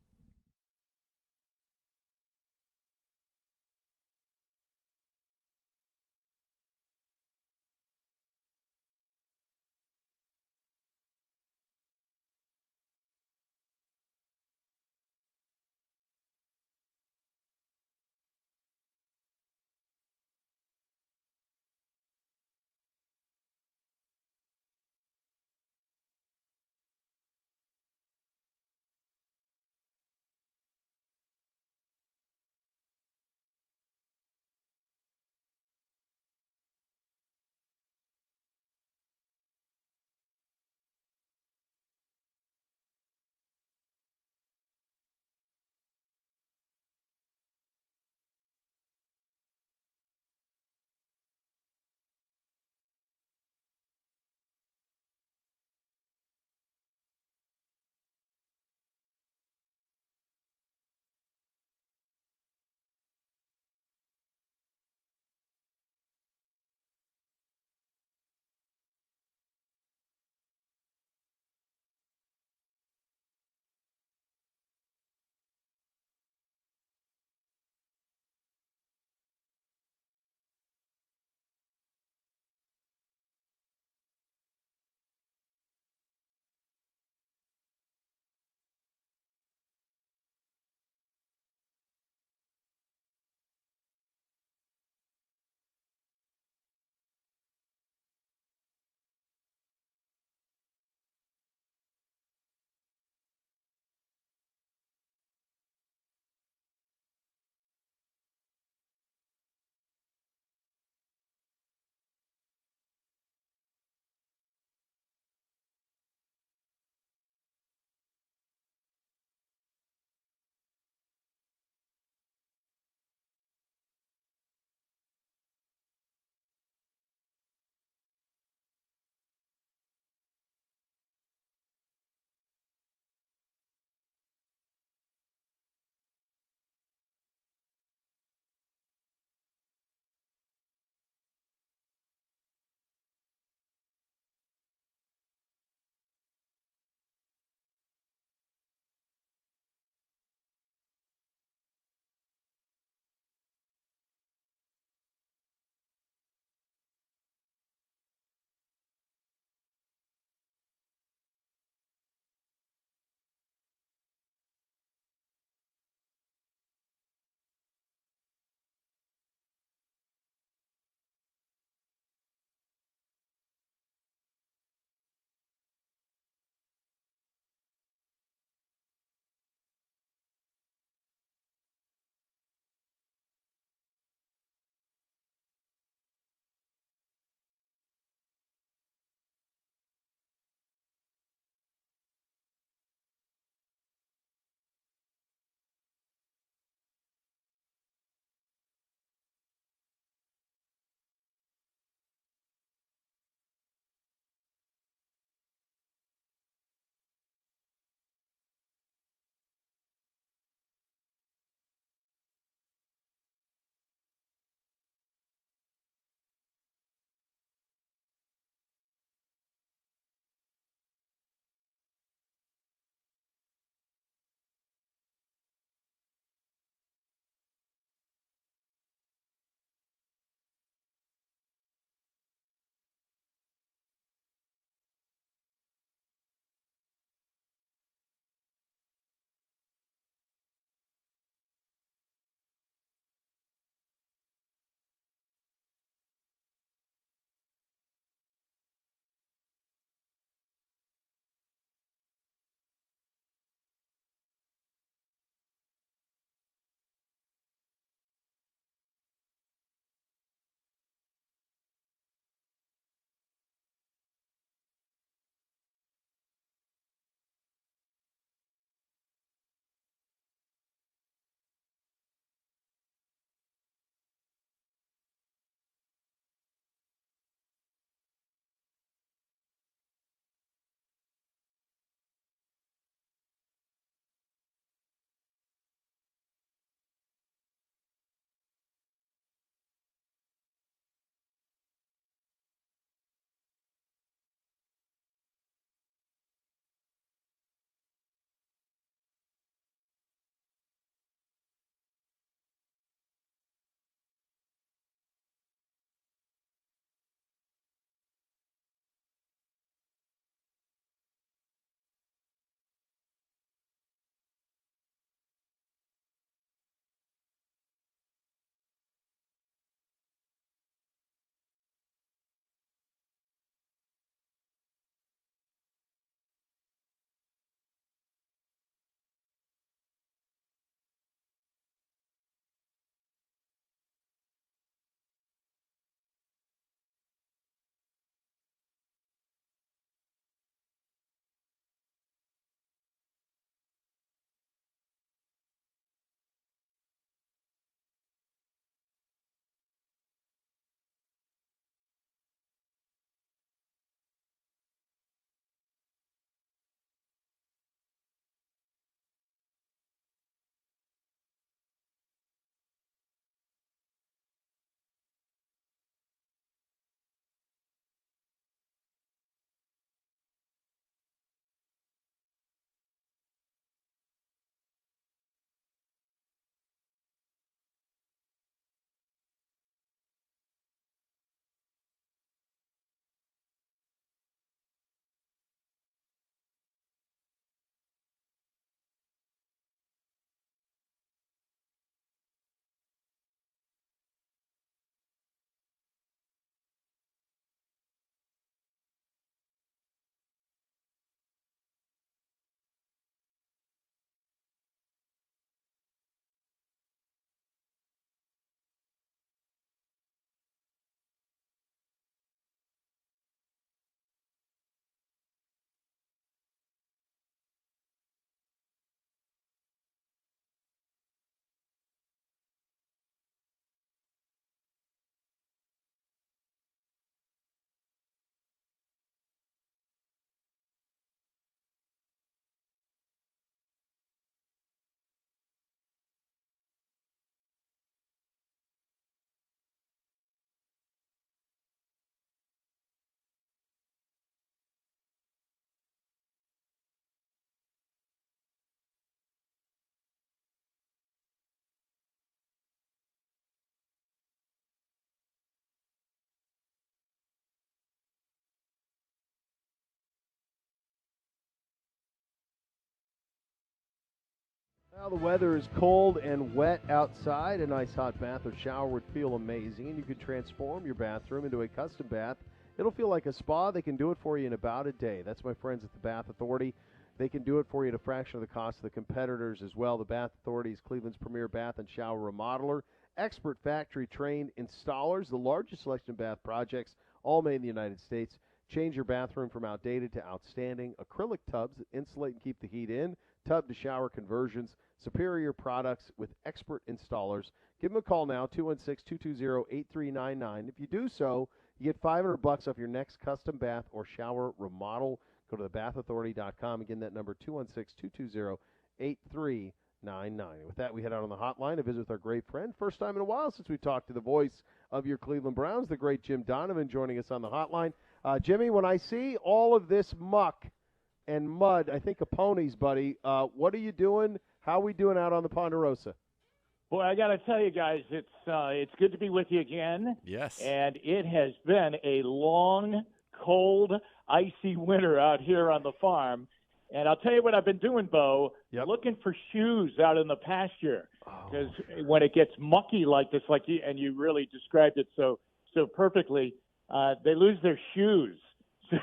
Well, the weather is cold and wet outside. A nice hot bath or shower would feel amazing, and you could transform your bathroom into a custom bath. It'll feel like a spa. They can do it for you in about a day. That's my friends at the Bath Authority. They can do it for you at a fraction of the cost of the competitors as well. The Bath Authority is Cleveland's premier bath and shower remodeler. Expert factory-trained installers. The largest selection of bath projects, all made in the United States. Change your bathroom from outdated to outstanding. Acrylic tubs that insulate and keep the heat in. Tub-to-shower conversions. Superior products with expert installers. Give them a call now, 216-220-8399. If you do so, you get $500 off your next custom bath or shower remodel. Go to thebathauthority.com. Again, that number, 216-220-8399. With that, we head out on the hotline to visit with our great friend. First time in a while since we talked to the voice of your Cleveland Browns, the great Jim Donovan, joining us on the hotline. Jimmy, when I see all of this muck and mud, I think of ponies, buddy. What are you doing? How are we doing out on the Ponderosa? Boy, I got to tell you guys, it's good to be with you again. Yes. And it has been a long, cold, icy winter out here on the farm. And I'll tell you what I've been doing, Beau, looking for shoes out in the pasture. Because when it gets mucky like this, and you really described it so perfectly, they lose their shoes. So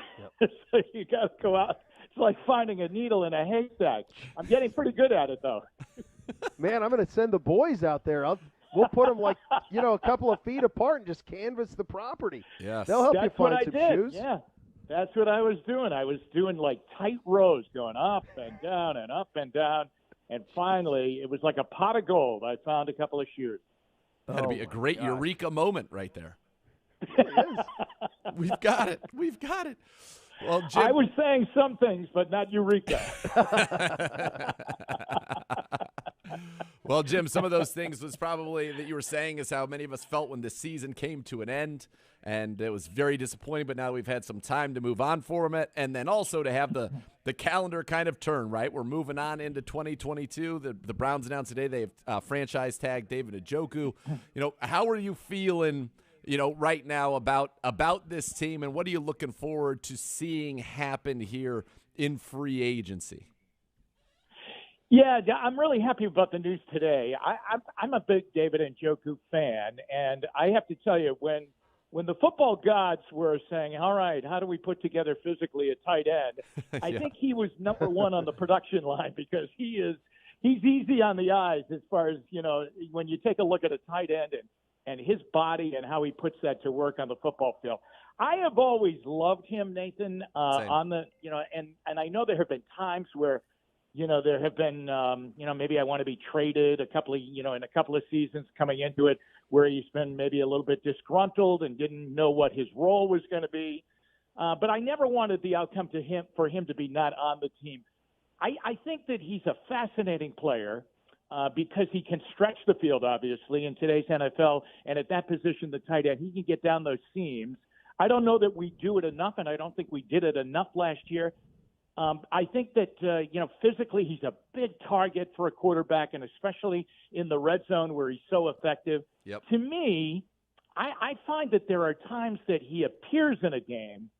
you got to go out. It's like finding a needle in a haystack. I'm getting pretty good at it, though. Man, I'm going to send the boys out there. We'll put them a couple of feet apart and just canvas the property. Yes. They'll help you find some shoes. Yeah, that's what I was doing. I was doing like tight rows going up and down and up and down. And finally, it was like a pot of gold. I found a couple of shoes. That'd be a great eureka moment right there. It is. We've got it. Well, Jim, I was saying some things, but not eureka. Well, Jim, some of those things was probably that you were saying is how many of us felt when this season came to an end, and it was very disappointing, but now we've had some time to move on from it, and then also to have the calendar kind of turn, right? We're moving on into 2022. The Browns announced today they have franchise tag David Njoku. How are you feeling right now about this team, and what are you looking forward to seeing happen here in free agency? Yeah, I'm really happy about the news today. I'm a big David Njoku fan, and I have to tell you, when the football gods were saying, all right, how do we put together physically a tight end, I think he was number one on the production line because he's easy on the eyes as far as, when you take a look at a tight end and his body and how he puts that to work on the football field. I have always loved him, Nathan, on the, and I know there have been times where, there have been, maybe I want to be traded in a couple of seasons coming into it where he's been maybe a little bit disgruntled and didn't know what his role was going to be. But I never wanted the outcome for him to be not on the team. I think that he's a fascinating player because he can stretch the field, obviously, in today's NFL. And at that position, the tight end, he can get down those seams. I don't know that we do it enough, and I don't think we did it enough last year. I think that, physically he's a big target for a quarterback, and especially in the red zone where he's so effective. Yep. To me, I find that there are times that he appears in a game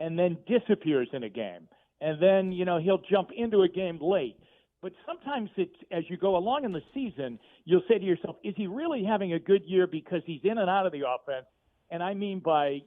and then disappears in a game. And then, he'll jump into a game late. But sometimes as you go along in the season, you'll say to yourself, is he really having a good year because he's in and out of the offense? And I mean by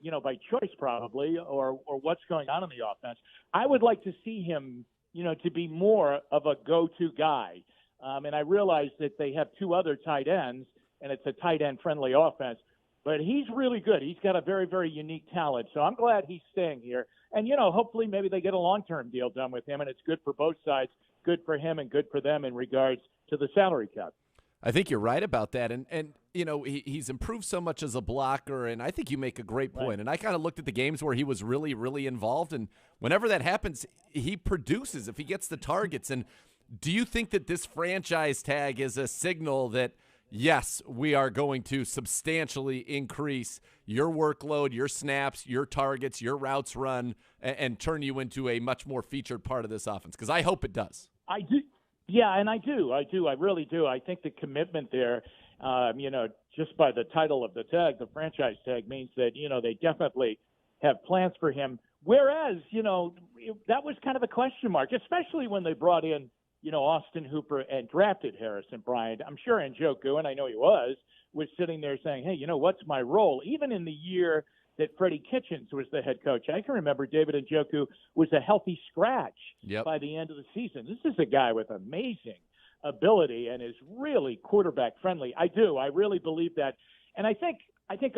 choice probably, or what's going on in the offense. I would like to see him, to be more of a go-to guy. And I realize that they have two other tight ends, and it's a tight end-friendly offense. But he's really good. He's got a very, very unique talent. So I'm glad he's staying here. And, hopefully maybe they get a long-term deal done with him, and it's good for both sides, good for him and good for them in regards to the salary cap. I think you're right about that. And he's improved so much as a blocker, and I think you make a great point. Right. And I kind of looked at the games where he was really, really involved, and whenever that happens, he produces if he gets the targets. And do you think that this franchise tag is a signal that, yes, we are going to substantially increase your workload, your snaps, your targets, your routes run, and turn you into a much more featured part of this offense? Because I hope it does. I do. Yeah, and I do. I really do. I think the commitment there, just by the title of the tag, the franchise tag, means that, they definitely have plans for him. Whereas, that was kind of a question mark, especially when they brought in Austin Hooper and drafted Harrison Bryant, I'm sure Njoku, and I know he was sitting there saying, hey, what's my role? Even in the year that Freddie Kitchens was the head coach, I can remember David Njoku was a healthy scratch by the end of the season. This is a guy with amazing ability and is really quarterback friendly. I really believe that. And I think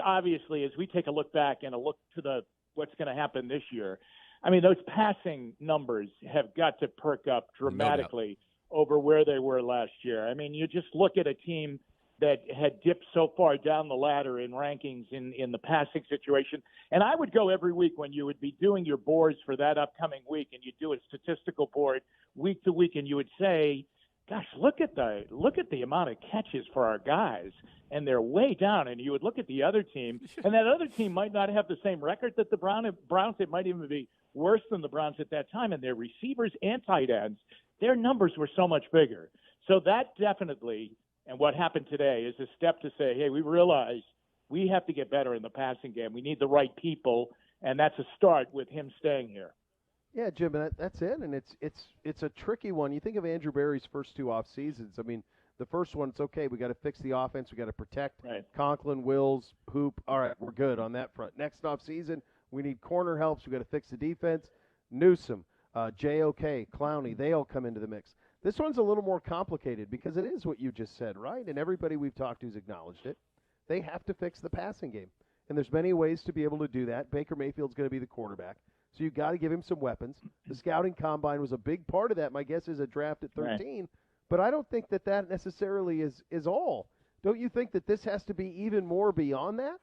obviously as we take a look back and a look to what's going to happen this year, I mean, those passing numbers have got to perk up dramatically over where they were last year. I mean, you just look at a team that had dipped so far down the ladder in rankings in the passing situation. And I would go every week when you would be doing your boards for that upcoming week, and you'd do a statistical board week to week, and you would say, gosh, look at the amount of catches for our guys, and they're way down. And you would look at the other team, and that other team might not have the same record that the Browns. It might even be worse than the Browns at that time, and their receivers and tight ends, their numbers were so much bigger. So that definitely, and what happened today, is a step to say, hey, we realize we have to get better in the passing game. We need the right people, and that's a start with him staying here. Yeah, Jim, and that's it, and it's a tricky one. You think of Andrew Berry's first two off seasons. I mean, the first one, it's okay. We got to fix the offense. We got to protect Conklin, Wills, Hoop. All right, we're good on that front. Next off season, we need corner helps. We got to fix the defense. Newsome, JOK, Clowney, they all come into the mix. This one's a little more complicated because it is what you just said, right? And everybody we've talked to has acknowledged it. They have to fix the passing game, and there's many ways to be able to do that. Baker Mayfield's going to be the quarterback. So you've got to give him some weapons. The scouting combine was a big part of that. My guess is a draft at 13. Right. But I don't think that necessarily is all. Don't you think that this has to be even more beyond that?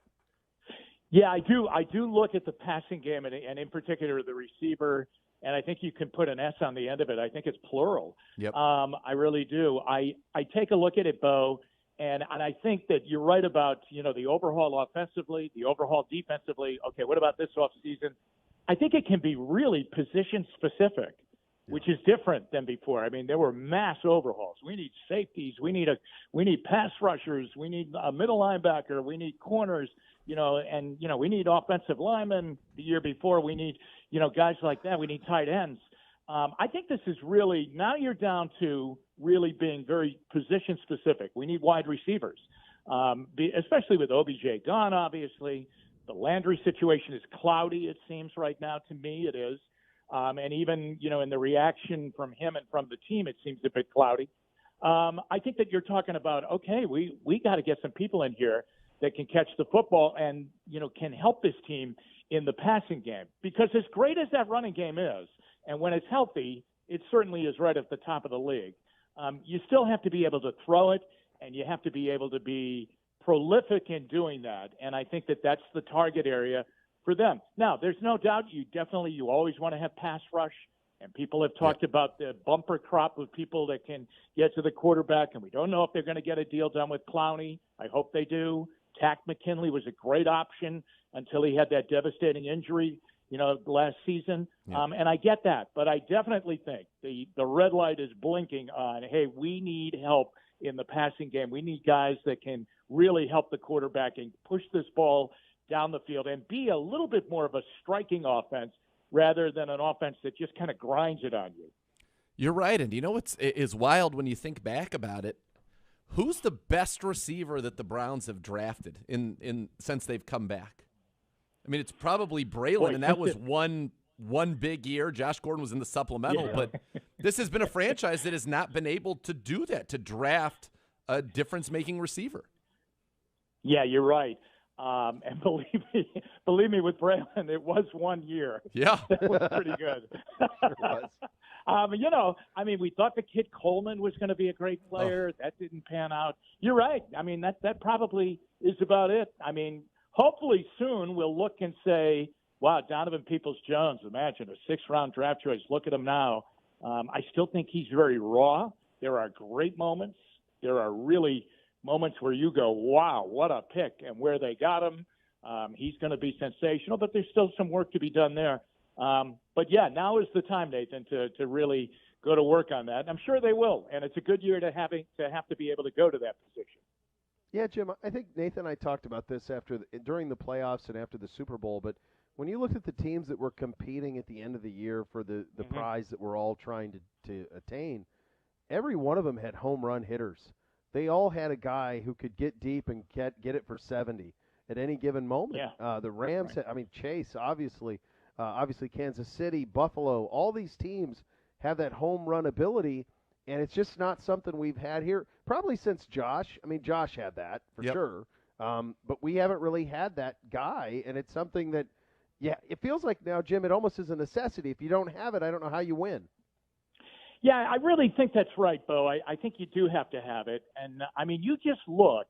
Yeah, I do. I do look at the passing game and in particular the receiver, and I think you can put an S on the end of it. I think it's plural. Yep. I really do. I take a look at it, Beau, and I think that you're right about, the overhaul offensively, the overhaul defensively. Okay, what about this offseason? I think it can be really position-specific, which is different than before. I mean, there were mass overhauls. We need safeties. We need pass rushers. We need a middle linebacker. We need corners, we need offensive linemen. The year before, we need, guys like that. We need tight ends. I think this is really – now you're down to really being very position-specific. We need wide receivers, especially with OBJ gone, obviously. The Landry situation is cloudy, it seems right now. To me, it is. And even, in the reaction from him and from the team, it seems a bit cloudy. I think that you're talking about, okay, we got to get some people in here that can catch the football and, can help this team in the passing game. Because as great as that running game is, and when it's healthy, it certainly is right at the top of the league. You still have to be able to throw it, and you have to be able to be prolific in doing that, and I think that that's the target area for them. Now, there's no doubt you always want to have pass rush, and people have talked about the bumper crop of people that can get to the quarterback, and we don't know if they're going to get a deal done with Clowney. I hope they do. Tack McKinley was a great option until he had that devastating injury, last season, and I get that, but I definitely think the red light is blinking on, hey, we need help in the passing game. We need guys that can really help the quarterback and push this ball down the field and be a little bit more of a striking offense rather than an offense that just kind of grinds it on you. You're right, and what is wild when you think back about it? Who's the best receiver that the Browns have drafted in since they've come back? I mean, it's probably Braylon, and that was one big year. Josh Gordon was in the supplemental, but this has been a franchise that has not been able to do that, to draft a difference-making receiver. Yeah, you're right. And believe me, with Braylon, it was 1 year. Yeah. That was pretty good. Sure was. We thought the kid Coleman was going to be a great player. That didn't pan out. You're right. I mean, that probably is about it. I mean, hopefully soon we'll look and say, wow, Donovan Peoples-Jones, imagine a 6th-round draft choice. Look at him now. I still think he's very raw. There are great moments. There are really moments where you go, wow, what a pick, and where they got him. He's going to be sensational, but there's still some work to be done there. But, yeah, now is the time, Nathan, to really go to work on that. I'm sure they will, and it's a good year to have to be able to go to that position. Yeah, Jim, I think Nathan and I talked about this during the playoffs and after the Super Bowl, but when you looked at the teams that were competing at the end of the year for the prize that we're all trying to attain, every one of them had home run hitters. They all had a guy who could get deep and get it for 70 at any given moment. Yeah. The Rams, Chase, obviously Kansas City, Buffalo, all these teams have that home run ability, and it's just not something we've had here probably since Josh. Josh had that for sure, but we haven't really had that guy, and it's something that, it feels like now, Jim, it almost is a necessity. If you don't have it, I don't know how you win. Yeah, I really think that's right, Beau. I think you do have to have it. And, you just look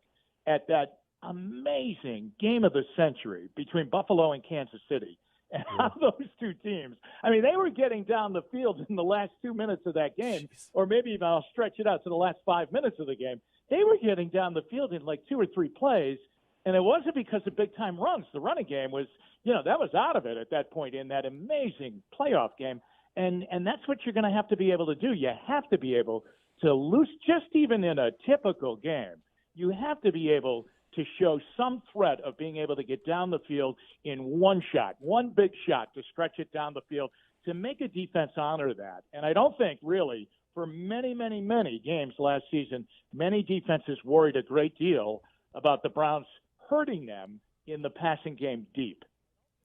at that amazing game of the century between Buffalo and Kansas City. And how those two teams, they were getting down the field in the last 2 minutes of that game, or maybe even I'll stretch it out to the last 5 minutes of the game. They were getting down the field in like 2 or 3 plays, and it wasn't because of big-time runs. The running game was, that was out of it at that point in that amazing playoff game. And that's what you're going to have to be able to do. You have to be able to loose, just even in a typical game, you have to be able to show some threat of being able to get down the field in one shot, one big shot to stretch it down the field, to make a defense honor that. And I don't think really for many, many, many games last season, many defenses worried a great deal about the Browns hurting them in the passing game deep.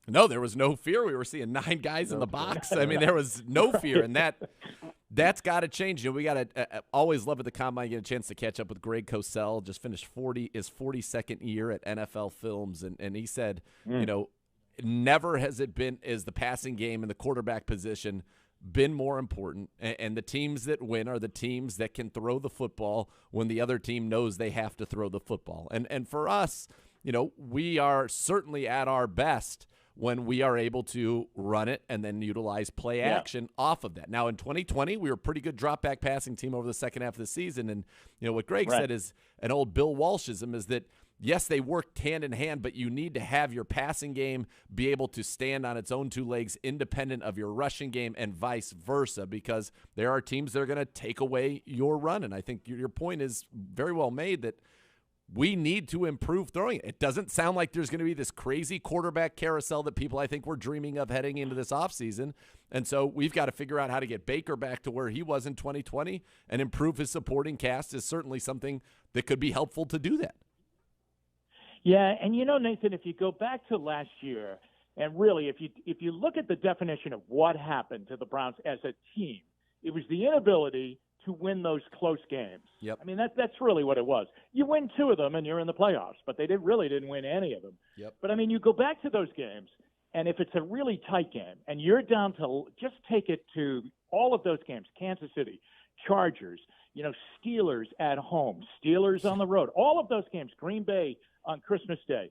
No, there was no fear. We were seeing 9 guys in the box. There was no fear, and that's got to change. We got to always love at the Combine, get a chance to catch up with Greg Cosell. Just finished his 42nd year at NFL Films, and he said, never has it been is the passing game and the quarterback position been more important, and the teams that win are the teams that can throw the football when the other team knows they have to throw the football. And for us, we are certainly at our best when we are able to run it and then utilize play action off of that. Now, in 2020, we were a pretty good drop-back passing team over the second half of the season. And, what Greg said is an old Bill Walshism is that, yes, they worked hand in hand, but you need to have your passing game be able to stand on its own 2 legs independent of your rushing game and vice versa, because there are teams that are going to take away your run. And I think your point is very well made that we need to improve throwing. It doesn't sound like there's going to be this crazy quarterback carousel that people I think were dreaming of heading into this offseason. And so we've got to figure out how to get Baker back to where he was in 2020 and improve his supporting cast is certainly something that could be helpful to do that. Yeah, and Nathan, if you go back to last year, and really if you look at the definition of what happened to the Browns as a team, it was the inability to win those close games. Yep. That's really what it was. You win 2 of them and you're in the playoffs, but they really didn't win any of them. Yep. But you go back to those games, and if it's a really tight game and you're down to just take it to all of those games, Kansas City, Chargers, Steelers at home, Steelers on the road, all of those games, Green Bay on Christmas Day.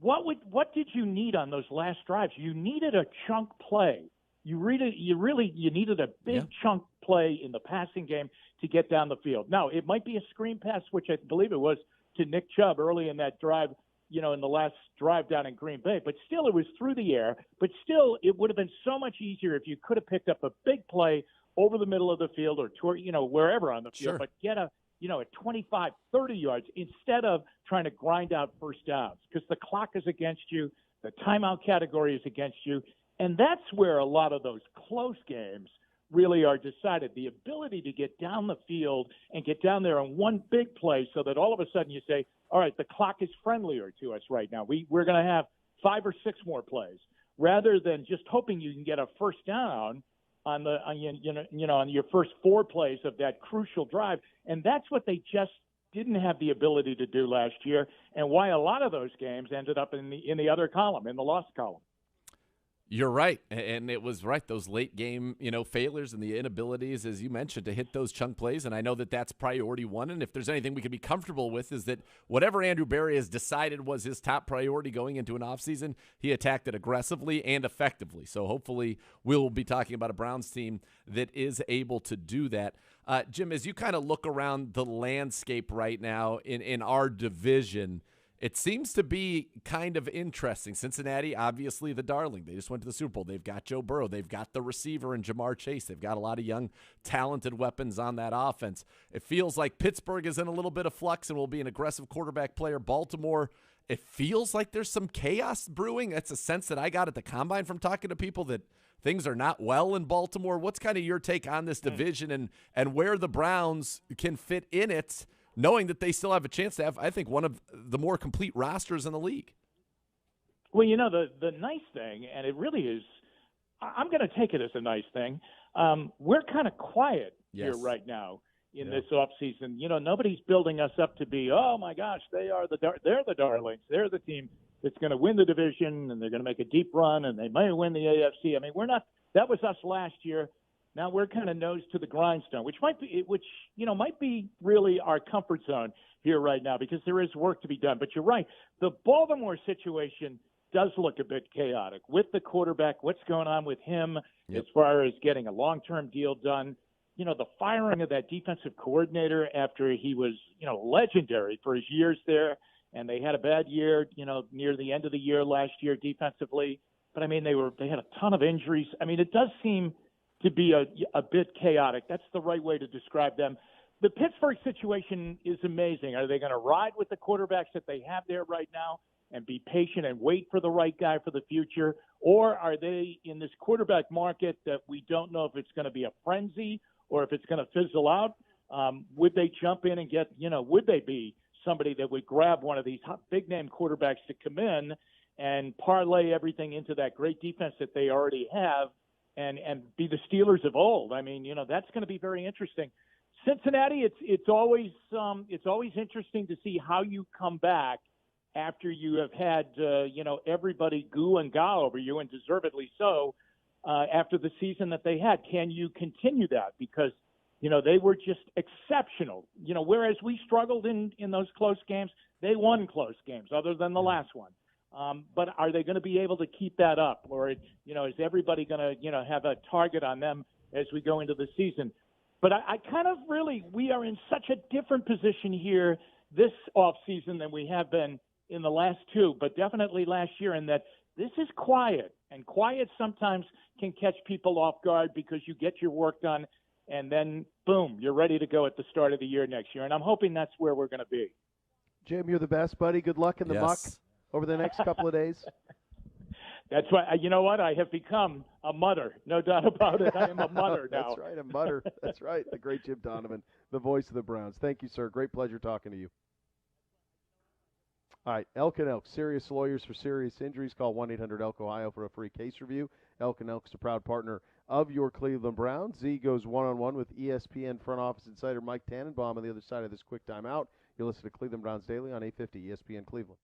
What did you need on those last drives? You needed a chunk play. You needed a big chunk play in the passing game to get down the field. Now, it might be a screen pass, which I believe it was to Nick Chubb early in that drive, in the last drive down in Green Bay. But still, it was through the air. But still, it would have been so much easier if you could have picked up a big play over the middle of the field or toward, wherever on the field, but get at 25, 30 yards instead of trying to grind out first downs, because the clock is against you. The timeout category is against you. And that's where a lot of those close games really are decided. The ability to get down the field and get down there in one big play so that all of a sudden you say, all right, the clock is friendlier to us right now. We're going to have 5 or 6 more plays, rather than just hoping you can get a first down on your first 4 plays of that crucial drive. And that's what they just didn't have the ability to do last year, and why a lot of those games ended up in the other column, in the loss column. You're right, and it was right, those late game, failures and the inabilities, as you mentioned, to hit those chunk plays, and I know that that's priority 1, and if there's anything we can be comfortable with is that whatever Andrew Berry has decided was his top priority going into an offseason, he attacked it aggressively and effectively. So hopefully we'll be talking about a Browns team that is able to do that. Jim, as you kind of look around the landscape right now in our division, it seems to be kind of interesting. Cincinnati, obviously the darling. They just went to the Super Bowl. They've got Joe Burrow. They've got the receiver in Jamar Chase. They've got a lot of young, talented weapons on that offense. It feels like Pittsburgh is in a little bit of flux and will be an aggressive quarterback player. Baltimore it feels like there's some chaos brewing. That's a sense that I got at the Combine from talking to people, that things are not well in Baltimore. What's kind of your take on this division and where the Browns can fit in it, knowing that they still have a chance to have, I think, one of the more complete rosters in the league? Well, the nice thing, and it really is, I'm going to take it as a nice thing. We're kind of quiet here right now in this offseason. Nobody's building us up to be, oh my gosh, they're the darlings. They're the team that's going to win the division, and they're going to make a deep run, and they may win the AFC. I mean, we're not. That was us last year. Now we're kind of nose to the grindstone, which might be really our comfort zone here right now, because there is work to be done. But you're right. The Baltimore situation does look a bit chaotic with the quarterback. What's going on with him as far as getting a long-term deal done? The firing of that defensive coordinator after he was, legendary for his years there, and they had a bad year, near the end of the year last year defensively. But I mean, they had a ton of injuries. I mean, it does seem to be a bit chaotic. That's the right way to describe them. The Pittsburgh situation is amazing. Are they going to ride with the quarterbacks that they have there right now and be patient and wait for the right guy for the future? Or are they in this quarterback market that we don't know if it's going to be a frenzy or if it's going to fizzle out? Would they jump in and get, would they be somebody that would grab one of these big-name quarterbacks to come in and parlay everything into that great defense that they already have and be the Steelers of old? I mean, that's going to be very interesting. Cincinnati, it's always interesting to see how you come back after you have had, everybody goo and gaw over you, and deservedly so, after the season that they had. Can you continue that? Because, they were just exceptional. Whereas we struggled in those close games, they won close games other than the last one. But are they going to be able to keep that up? Or, is everybody going to, have a target on them as we go into the season? But I kind of we are in such a different position here this offseason than we have been in the last two, but definitely last year, in that this is quiet, and quiet sometimes can catch people off guard because you get your work done and then boom, you're ready to go at the start of the year next year. And I'm hoping that's where we're going to be. Jim, you're the best, buddy. Good luck in the muck over the next couple of days. That's why, you know what? I have become a mutter. No doubt about it. I am a mutter now. That's right, a mutter. That's right. The great Jim Donovan, the voice of the Browns. Thank you, sir. Great pleasure talking to you. All right, Elk and Elk, serious lawyers for serious injuries. Call 1-800-ELK-OHIO for a free case review. Elk and Elk is a proud partner of your Cleveland Browns. Z goes one-on-one with ESPN front office insider Mike Tannenbaum on the other side of this quick timeout. You'll listen to Cleveland Browns Daily on 850 ESPN Cleveland.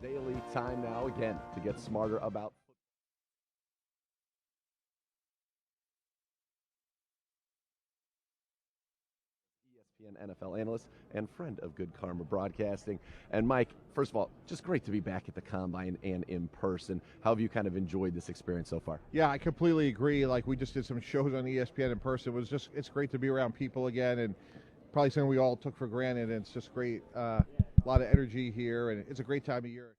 Daily time now again to get smarter about ESPN NFL analyst and friend of Good Karma Broadcasting. And Mike, first of all, just great to be back at the Combine and in person. How have you kind of enjoyed this experience so far? Yeah, I completely agree. Like, we just did some shows on ESPN in person. It's great to be around people again, and probably something we all took for granted. And it's just great. A lot of energy here, and it's a great time of year.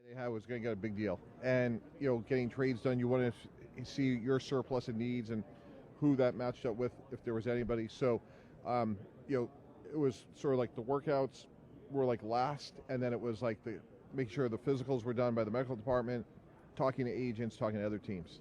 They had was going to get a big deal, and getting trades done, you want to see your surplus and needs and who that matched up with, if there was anybody. So it was sort of like the workouts were like last, and then it was like the making sure the physicals were done by the medical department, talking to agents, talking to other teams.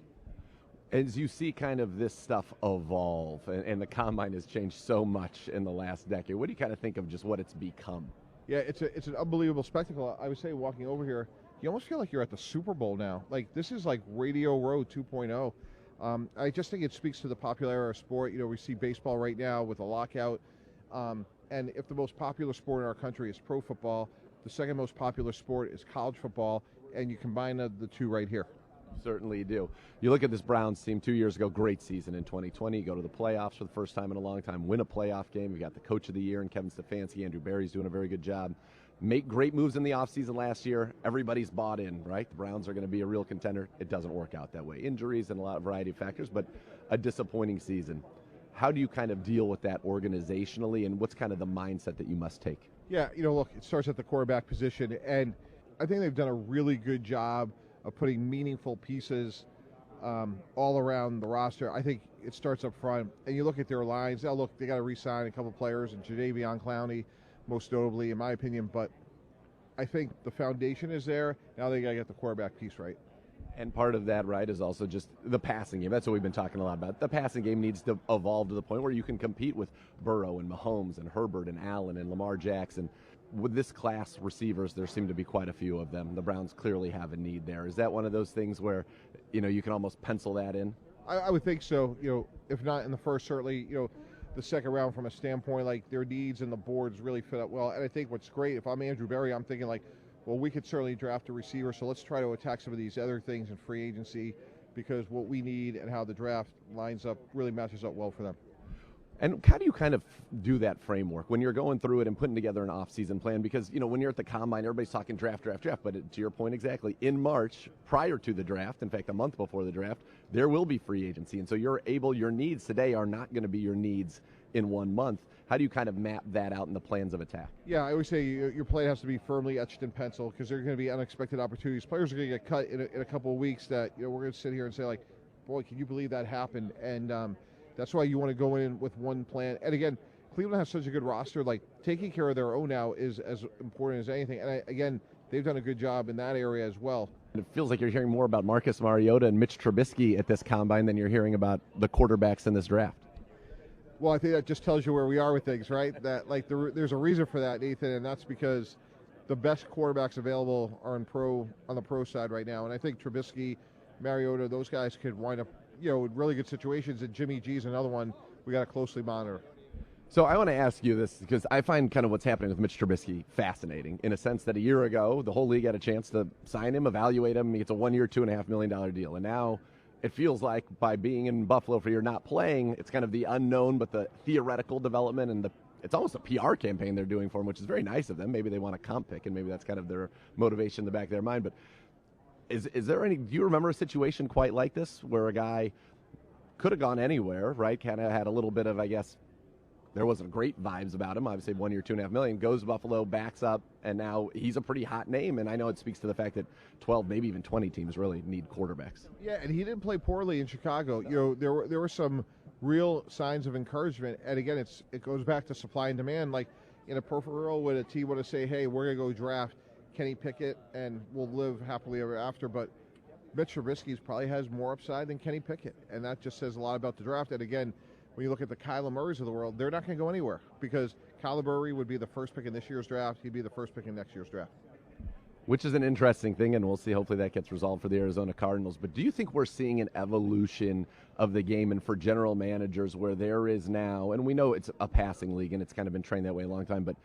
As you see kind of this stuff evolve, and the Combine has changed so much in the last decade, what do you kind of think of just what it's become? Yeah, it's an unbelievable spectacle. I would say walking over here, you almost feel like you're at the Super Bowl now. Like, this is like Radio Row 2.0. I just think it speaks to the popularity of sport. We see baseball right now with a lockout. And if the most popular sport in our country is pro football, the second most popular sport is college football, and you combine the two right here. Certainly do. You look at this Browns team 2 years ago, great season in 2020. You go to the playoffs for the first time in a long time, win a playoff game. You got the coach of the year and Kevin Stefanski. Andrew Berry's doing a very good job. Make great moves in the offseason last year. Everybody's bought in, right? The Browns are going to be a real contender. It doesn't work out that way. Injuries and a lot of variety of factors, but a disappointing season. How do you kind of deal with that organizationally, and what's kind of the mindset that you must take? Yeah, look, it starts at the quarterback position, and I think they've done a really good job of putting meaningful pieces all around the roster. I think it starts up front, and you look at their lines. Now, look, they got to re-sign a couple players, and Jadeveon Clowney, most notably, in my opinion, but I think the foundation is there. Now they got to get the quarterback piece right. And part of that, right, is also just the passing game. That's what we've been talking a lot about. The passing game needs to evolve to the point where you can compete with Burrow and Mahomes and Herbert and Allen and Lamar Jackson. With this class receivers, there seem to be quite a few of them. The Browns clearly have a need there. Is that one of those things where, you can almost pencil that in? I would think so. If not in the first, certainly, the second round from a standpoint, like their needs and the boards really fit up well. And I think what's great, if I'm Andrew Berry, I'm thinking like, well, we could certainly draft a receiver, so let's try to attack some of these other things in free agency, because what we need and how the draft lines up really matches up well for them. And how do you kind of do that framework when you're going through it and putting together an off-season plan? Because, when you're at the Combine, everybody's talking draft. But to your point exactly, in March, prior to the draft, in fact, a month before the draft, there will be free agency. And so your needs today are not going to be your needs in 1 month. How do you kind of map that out in the plans of attack? Yeah, I always say your plan has to be firmly etched in pencil, because there are going to be unexpected opportunities. Players are going to get cut in a couple of weeks that, we're going to sit here and say, like, boy, can you believe that happened? And that's why you want to go in with one plan. And again, Cleveland has such a good roster. Like, taking care of their own now is as important as anything. And again, they've done a good job in that area as well. It feels like you're hearing more about Marcus Mariota and Mitch Trubisky at this Combine than you're hearing about the quarterbacks in this draft. Well, I think that just tells you where we are with things, right? That there's a reason for that, Nathan, and that's because the best quarterbacks available are on the pro side right now. And I think Trubisky, Mariota, those guys could wind up, in really good situations. And Jimmy G's another one we got to closely monitor. So I want to ask you this, because I find kind of what's happening with Mitch Trubisky fascinating, in a sense that a year ago, the whole league had a chance to sign him, evaluate him. It's a 1 year, $2.5 million deal. And now it feels like by being in Buffalo for a year not playing, it's kind of the unknown, but the theoretical development, and it's almost a PR campaign they're doing for him, which is very nice of them. Maybe they want a comp pick, and maybe that's kind of their motivation in the back of their mind. But is there do you remember a situation quite like this, where a guy could have gone anywhere, right? Kind of had a little bit of, I guess, there wasn't great vibes about him. Obviously, 1 year, $2.5 million, goes to Buffalo, backs up, and now he's a pretty hot name. And I know it speaks to the fact that 12, maybe even 20 teams really need quarterbacks. Yeah, and he didn't play poorly in Chicago. There were some real signs of encouragement. And again, it goes back to supply and demand. Like, in a perfect world, would a team want to say, hey, we're going to go draft Kenny Pickett and we'll live happily ever after? But Mitch Trubisky probably has more upside than Kenny Pickett, and that just says a lot about the draft. And again, when you look at the Kyler Murrays of the world, they're not going to go anywhere, because Kyler Murray would be the first pick in this year's draft. He'd be the first pick in next year's draft. Which is an interesting thing, and we'll see. Hopefully that gets resolved for the Arizona Cardinals. But do you think we're seeing an evolution of the game and for general managers where there is now, and we know it's a passing league and it's kind of been trained that way a long time, but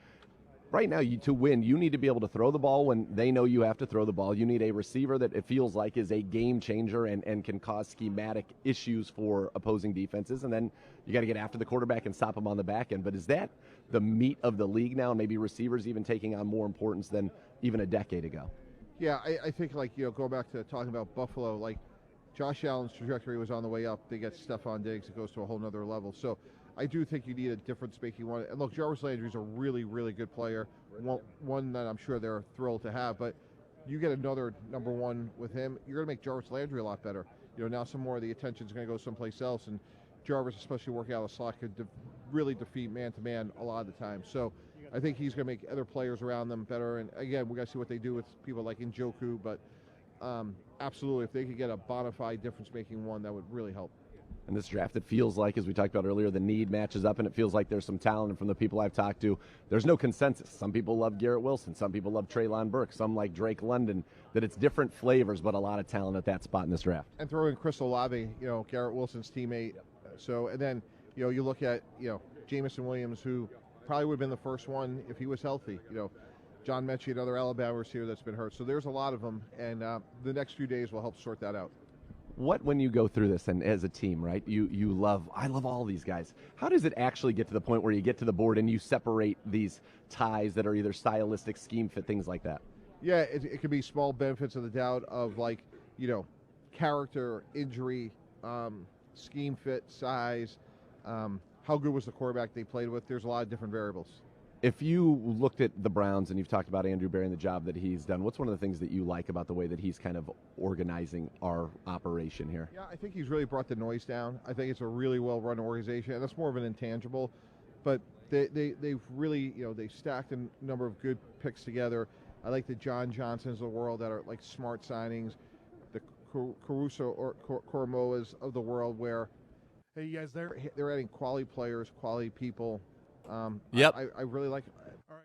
right now, to win, you need to be able to throw the ball when they know you have to throw the ball. You need a receiver that it feels like is a game changer and can cause schematic issues for opposing defenses. And then you got to get after the quarterback and stop him on the back end. But is that the meat of the league now? Maybe receivers even taking on more importance than even a decade ago? Yeah, I think, going back to talking about Buffalo, Josh Allen's trajectory was on the way up. They get Stephon Diggs. It goes to a whole nother level. So I do think you need a difference-making one. And look, Jarvis Landry's a really, really good player, one that I'm sure they're thrilled to have. But you get another number one with him, you're going to make Jarvis Landry a lot better. Now some more of the attention's going to go someplace else, and Jarvis, especially working out of the slot, could really defeat man-to-man a lot of the time. So I think he's going to make other players around them better. And again, we got to see what they do with people like Njoku. But absolutely, if they could get a bona fide difference-making one, that would really help. In this draft, it feels like, as we talked about earlier, the need matches up, and it feels like there's some talent. And from the people I've talked to, there's no consensus. Some people love Garrett Wilson. Some people love Treylon Burks. Some like Drake London. That it's different flavors, but a lot of talent at that spot in this draft. And throw in Chris Olave, Garrett Wilson's teammate. So, and then, you look at, Jamison Williams, who probably would have been the first one if he was healthy. John Mechie, another Alabama receiver that's been hurt. So there's a lot of them, and the next few days will help sort that out. When you go through this and as a team, right, I love all these guys. How does it actually get to the point where you get to the board and you separate these ties that are either stylistic, scheme fit, things like that? Yeah, it could be small benefits of the doubt of character, injury, scheme fit, size, how good was the quarterback they played with. There's a lot of different variables. If you looked at the Browns and you've talked about Andrew Berry and the job that he's done, what's one of the things that you like about the way that he's kind of organizing our operation here? Yeah, I think he's really brought the noise down. I think it's a really well-run organization, and that's more of an intangible. But they've really, they stacked a number of good picks together. I like the John Johnsons of the world that are like smart signings, the Caruso or Koromoas of the world where, hey, you guys, they're adding quality players, quality people. Yep. I really like it. All right.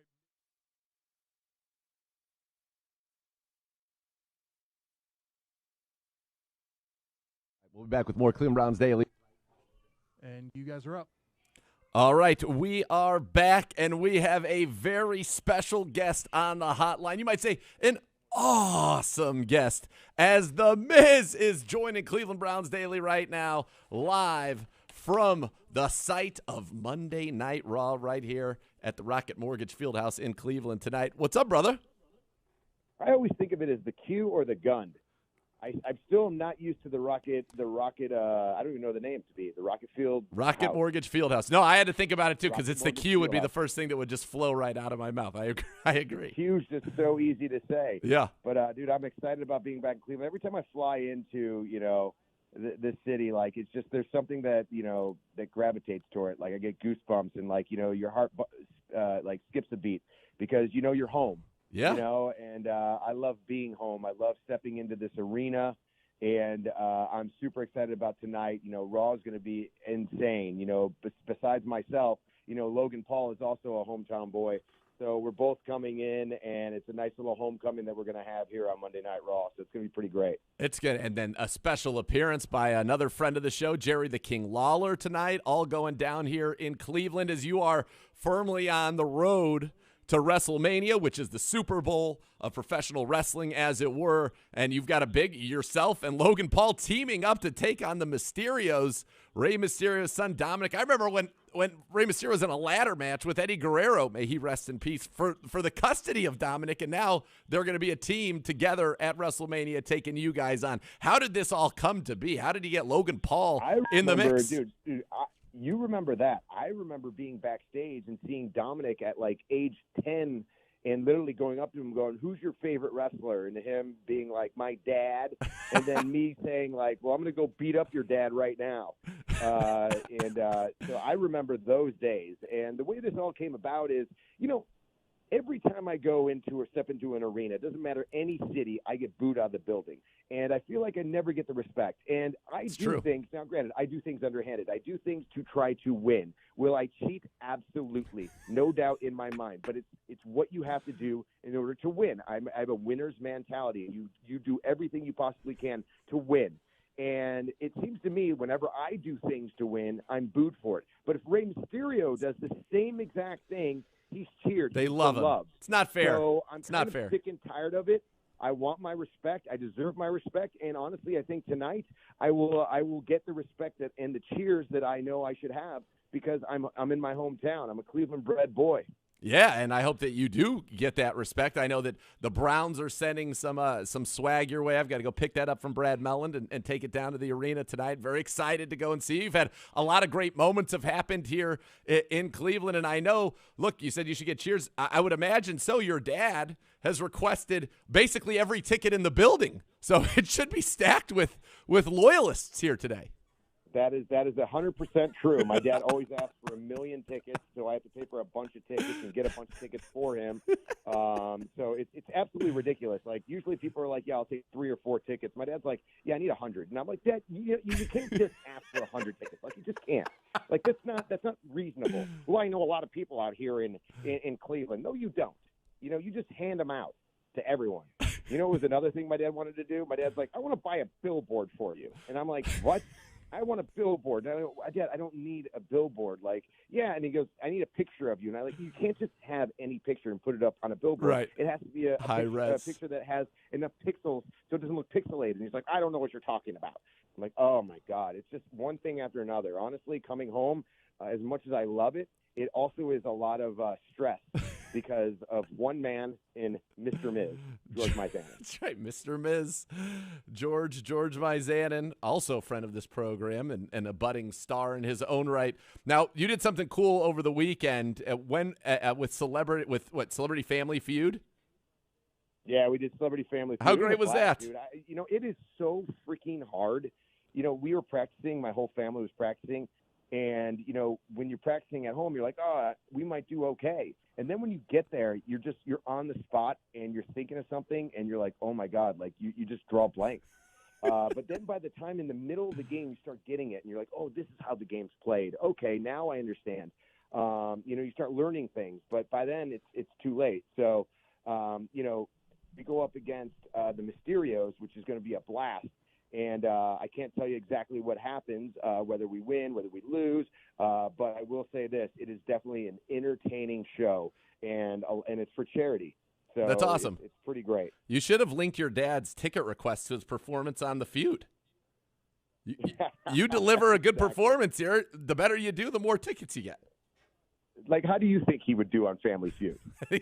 We'll be back with more Cleveland Browns Daily. And you guys are up. All right, we are back, and we have a very special guest on the hotline. You might say an awesome guest, as The Miz is joining Cleveland Browns Daily right now, live from the site of Monday Night Raw right here at the Rocket Mortgage Fieldhouse in Cleveland tonight. What's up, brother? I always think of it as the Q or the gun. I'm still not used to the Rocket, I don't even know the name to be, the Rocket Field Rocket House. Mortgage Fieldhouse. No, I had to think about it, too, because Rocket it's the Mortgage Q would be Fieldhouse. the first thing that would just flow right out of my mouth. I agree. Q's just so easy to say. Yeah. But, dude, I'm excited about being back in Cleveland. Every time I fly into, this city, like, it's just there's something that, that gravitates toward it. Like, I get goosebumps and, like, your heart, skips a beat because, you're home. Yeah. And I love being home. I love stepping into this arena. And I'm super excited about tonight. Raw is going to be insane. Besides myself, Logan Paul is also a hometown boy. So we're both coming in, and it's a nice little homecoming that we're going to have here on Monday Night Raw. So it's going to be pretty great. It's good. And then a special appearance by another friend of the show, Jerry the King Lawler, tonight, all going down here in Cleveland as you are firmly on the road to WrestleMania, which is the Super Bowl of professional wrestling, as it were. And you've got a big yourself and Logan Paul teaming up to take on the Mysterios, Rey Mysterio's son, Dominic. I remember when Rey Mysterio was in a ladder match with Eddie Guerrero, may he rest in peace, for the custody of Dominic. And now they're going to be a team together at WrestleMania taking you guys on. How did this all come to be? How did you get Logan Paul in the mix? Dude, you remember that. I remember being backstage and seeing Dominic at like age 10 and literally going up to him going, who's your favorite wrestler? And him being like, my dad. And then me saying like, well, I'm going to go beat up your dad right now. So I remember those days. And the way this all came about is, every time I go into or step into an arena, it doesn't matter any city, I get booed out of the building. And I feel like I never get the respect. And I do things, now granted, I do things underhanded. I do things to try to win. Will I cheat? Absolutely. No doubt in my mind. But it's what you have to do in order to win. I have a winner's mentality. You do everything you possibly can to win. And it seems to me whenever I do things to win, I'm booed for it. But if Rey Mysterio does the same exact thing, he's cheered. They love him. Loved. It's not fair. So I'm it's not fair. Sick and tired of it. I want my respect. I deserve my respect. And honestly, I think tonight I will get the respect and the cheers that I know I should have because I'm in my hometown. I'm a Cleveland-bred boy. Yeah, and I hope that you do get that respect. I know that the Browns are sending some swag your way. I've got to go pick that up from Brad Melland and take it down to the arena tonight. Very excited to go and see you. You've had a lot of great moments have happened here in Cleveland, and I know, look, you said you should get cheers. I would imagine so. Your dad has requested basically every ticket in the building, so it should be stacked with loyalists here today. That is 100% true. My dad always asks for 1 million tickets, so I have to pay for a bunch of tickets and get a bunch of tickets for him. So it's absolutely ridiculous. Like usually people are like, "Yeah, I'll take 3 or 4 tickets." My dad's like, "Yeah, I need 100," and I'm like, "Dad, you can't just ask for 100 tickets. Like you just can't. Like that's not reasonable." Well, I know a lot of people out here in Cleveland. No, you don't. You just hand them out to everyone. It was another thing my dad wanted to do. My dad's like, "I want to buy a billboard for you," and I'm like, "What?" I want a billboard. Dad, I don't need a billboard. Like, yeah. And he goes, I need a picture of you. And I you can't just have any picture and put it up on a billboard. Right. It has to be a picture that has enough pixels so it doesn't look pixelated. And he's like, I don't know what you're talking about. I'm like, oh my God. It's just one thing after another. Honestly, coming home, as much as I love it, it also is a lot of stress because of one man in Mr. Miz, George Mizanin. That's right, Mr. Miz, George Mizanin, also a friend of this program and a budding star in his own right. Now, you did something cool over the weekend with Celebrity Family Feud? Yeah, we did Celebrity Family Feud. How great was that? Dude. It is so freaking hard. We were practicing. My whole family was practicing. And, when you're practicing at home, you're like, oh, we might do okay. And then when you get there, you're on the spot and you're thinking of something and you're like, oh, my God, like you just draw blanks. But then by the time in the middle of the game, you start getting it and you're like, oh, this is how the game's played. Okay, now I understand. You start learning things. But by then it's too late. So, we go up against the Mysterios, which is going to be a blast. And I can't tell you exactly what happens, whether we win, whether we lose. But I will say this: it is definitely an entertaining show, and it's for charity. So that's awesome. It's pretty great. You should have linked your dad's ticket request to his performance on the Feud. You deliver a good performance here. The better you do, the more tickets you get. Like, how do you think he would do on Family Feud? I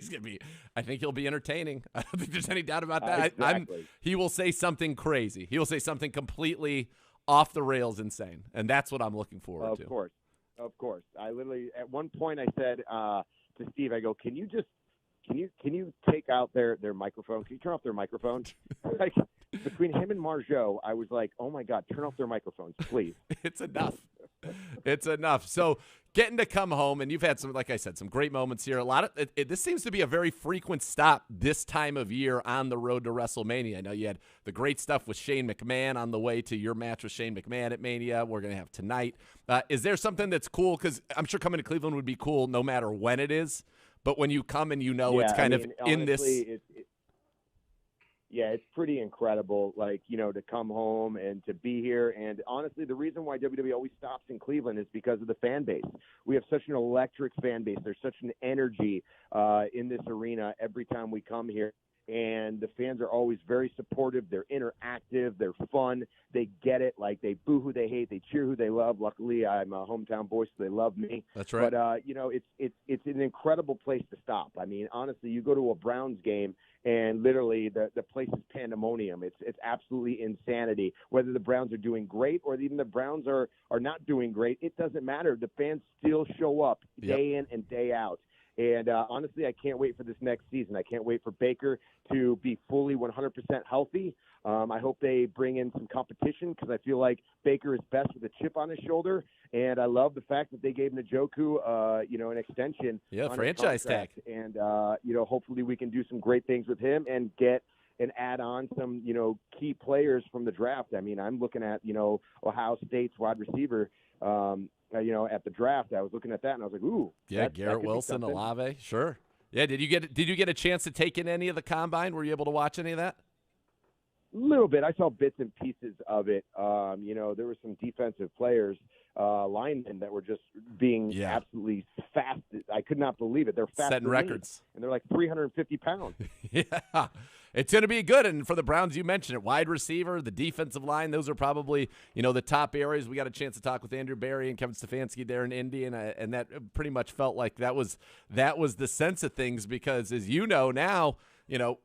think he'll be entertaining. I don't think there's any doubt about that. Exactly. He will say something crazy. He will say something completely off the rails insane, and that's what I'm looking forward to. Of course. I literally, at one point, I said to Steve, I go, can you take out their microphone? Can you turn off their microphone? Like, between him and Margeau, I was like, oh my God, turn off their microphones, please. It's enough. It's enough. So getting to come home, and you've had some, like I said, some great moments here. This seems to be a very frequent stop this time of year on the road to WrestleMania. I know you had the great stuff with Shane McMahon on the way to your match with Shane McMahon at Mania. We're going to have tonight. Is there something that's cool? Because I'm sure coming to Cleveland would be cool no matter when it is. But when you come and it's kind of in honestly, this. Yeah, it's pretty incredible, to come home and to be here. And honestly, the reason why WWE always stops in Cleveland is because of the fan base. We have such an electric fan base. There's such an energy in this arena every time we come here. And the fans are always very supportive. They're interactive. They're fun. They get it. Like, they boo who they hate. They cheer who they love. Luckily, I'm a hometown boy, so they love me. That's right. But, it's an incredible place to stop. I mean, honestly, you go to a Browns game, and literally the place is pandemonium. It's absolutely insanity. Whether the Browns are doing great or even the Browns are not doing great, it doesn't matter. The fans still show up day in and day out. And honestly, I can't wait for this next season. I can't wait for Baker to be fully 100% healthy. I hope they bring in some competition because I feel like Baker is best with a chip on his shoulder. And I love the fact that they gave Njoku, an extension. Yeah, franchise tag. And, hopefully we can do some great things with him and get and add on some, key players from the draft. I mean, I'm looking at, Ohio State's wide receiver, at the draft. I was looking at that and I was like, ooh. Yeah, Garrett Wilson, Olave. Sure. Yeah, did you get a chance to take in any of the combine? Were you able to watch any of that? A little bit. I saw bits and pieces of it. There were some defensive players, linemen that were just being absolutely fast. I could not believe it. They're fast, setting records, and they're like 350 pounds. Yeah, it's going to be good. And for the Browns, you mentioned it, wide receiver, the defensive line, those are probably the top areas. We got a chance to talk with Andrew Berry and Kevin Stefanski there in Indy, and that pretty much felt like that was the sense of things because, as you know now.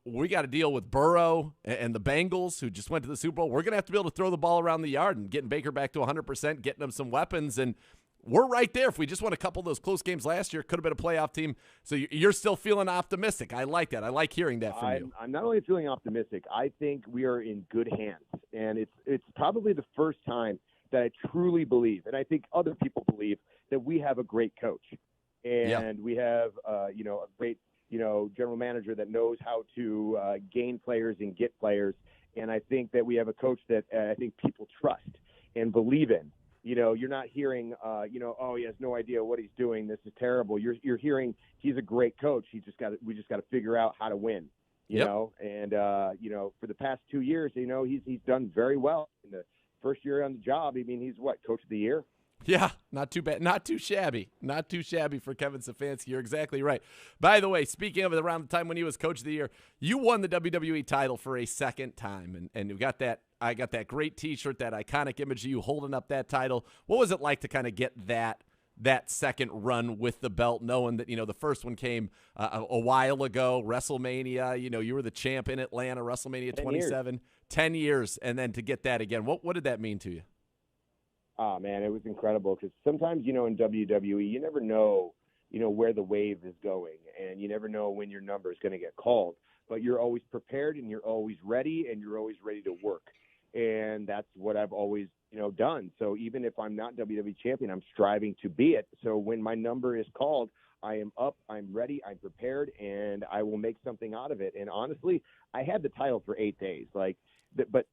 We got to deal with Burrow and the Bengals, who just went to the Super Bowl. We're going to have to be able to throw the ball around the yard and getting Baker back to 100%, getting him some weapons. And we're right there. If we just won a couple of those close games last year, could have been a playoff team. So you're still feeling optimistic. I like that. I like hearing that from you. I'm not only feeling optimistic, I think we are in good hands. And it's probably the first time that I truly believe, and I think other people believe, that we have a great coach. And we have, a great general manager that knows how to gain players and get players. And I think that we have a coach that I think people trust and believe in. You're not hearing, oh, he has no idea what he's doing. This is terrible. You're hearing he's a great coach. We just got to figure out how to win, you know. And, for the past 2 years, he's done very well. In the first year on the job, he's what, Coach of the Year? Yeah, not too bad. Not too shabby. Not too shabby for Kevin Stefanski. You're exactly right. By the way, speaking of around the time when he was Coach of the Year, you won the WWE title for a second time, and you got that. I got that great T-shirt, that iconic image of you holding up that title. What was it like to kind of get that second run with the belt, knowing that the first one came a while ago, WrestleMania. You were the champ in Atlanta, WrestleMania 27, 10 years, and then to get that again. What did that mean to you? Oh, man, it was incredible because sometimes, in WWE, you never know, where the wave is going, and you never know when your number is going to get called. But you're always prepared, and you're always ready, and you're always ready to work. And that's what I've always, done. So even if I'm not WWE champion, I'm striving to be it. So when my number is called, I am up, I'm ready, I'm prepared, and I will make something out of it. And honestly, I had the title for 8 days. But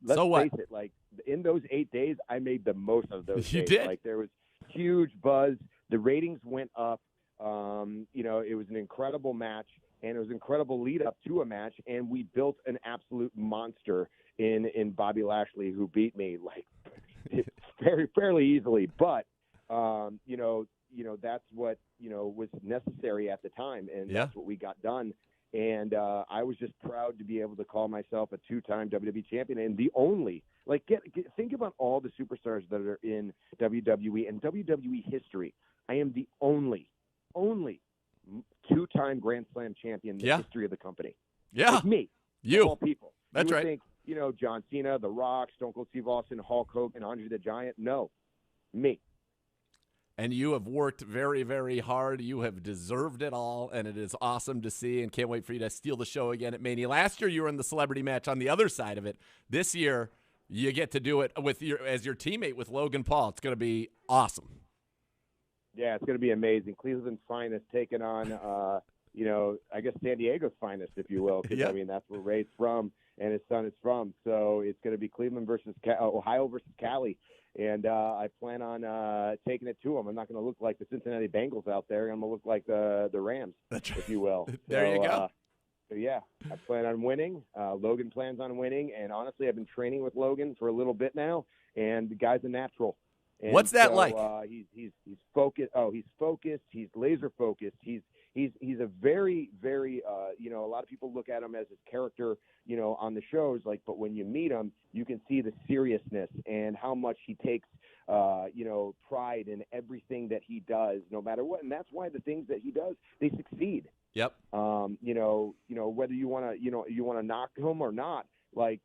let's face it, in those 8 days, I made the most of those days. You did? There was huge buzz. The ratings went up. It was an incredible match, and it was an incredible lead up to a match, and we built an absolute monster in Bobby Lashley, who beat me fairly easily. But, that's what, was necessary at the time, and that's what we got done. And I was just proud to be able to call myself a two-time WWE champion and the only. Think about all the superstars that are in WWE and WWE history. I am the only two-time Grand Slam champion in the history of the company. Yeah, it's me. You. Of all people. That's you would right. think, John Cena, The Rock, Stone Cold Steve Austin, Hulk Hogan, Andre the Giant. No, me. And you have worked very, very hard. You have deserved it all, and it is awesome to see, and can't wait for you to steal the show again at Mania. Last year, you were in the celebrity match on the other side of it. This year, you get to do it as your teammate with Logan Paul. It's going to be awesome. Yeah, it's going to be amazing. Cleveland's finest taking on, I guess San Diego's finest, if you will. Because, that's where Ray's from and his son is from. So it's going to be Cleveland versus Ohio versus Cali. And I plan on taking it to them. I'm not going to look like the Cincinnati Bengals out there. I'm going to look like the Rams, if you will. There you go. I plan on winning. Logan plans on winning. And honestly, I've been training with Logan for a little bit now, and the guy's a natural. And what's that like? He's focused. Oh, he's focused. He's laser focused. He's a very, very, a lot of people look at him as his character, on the shows, but when you meet him, you can see the seriousness and how much he takes, pride in everything that he does, no matter what. And that's why the things that he does, they succeed. Yep. Whether you want to knock him or not,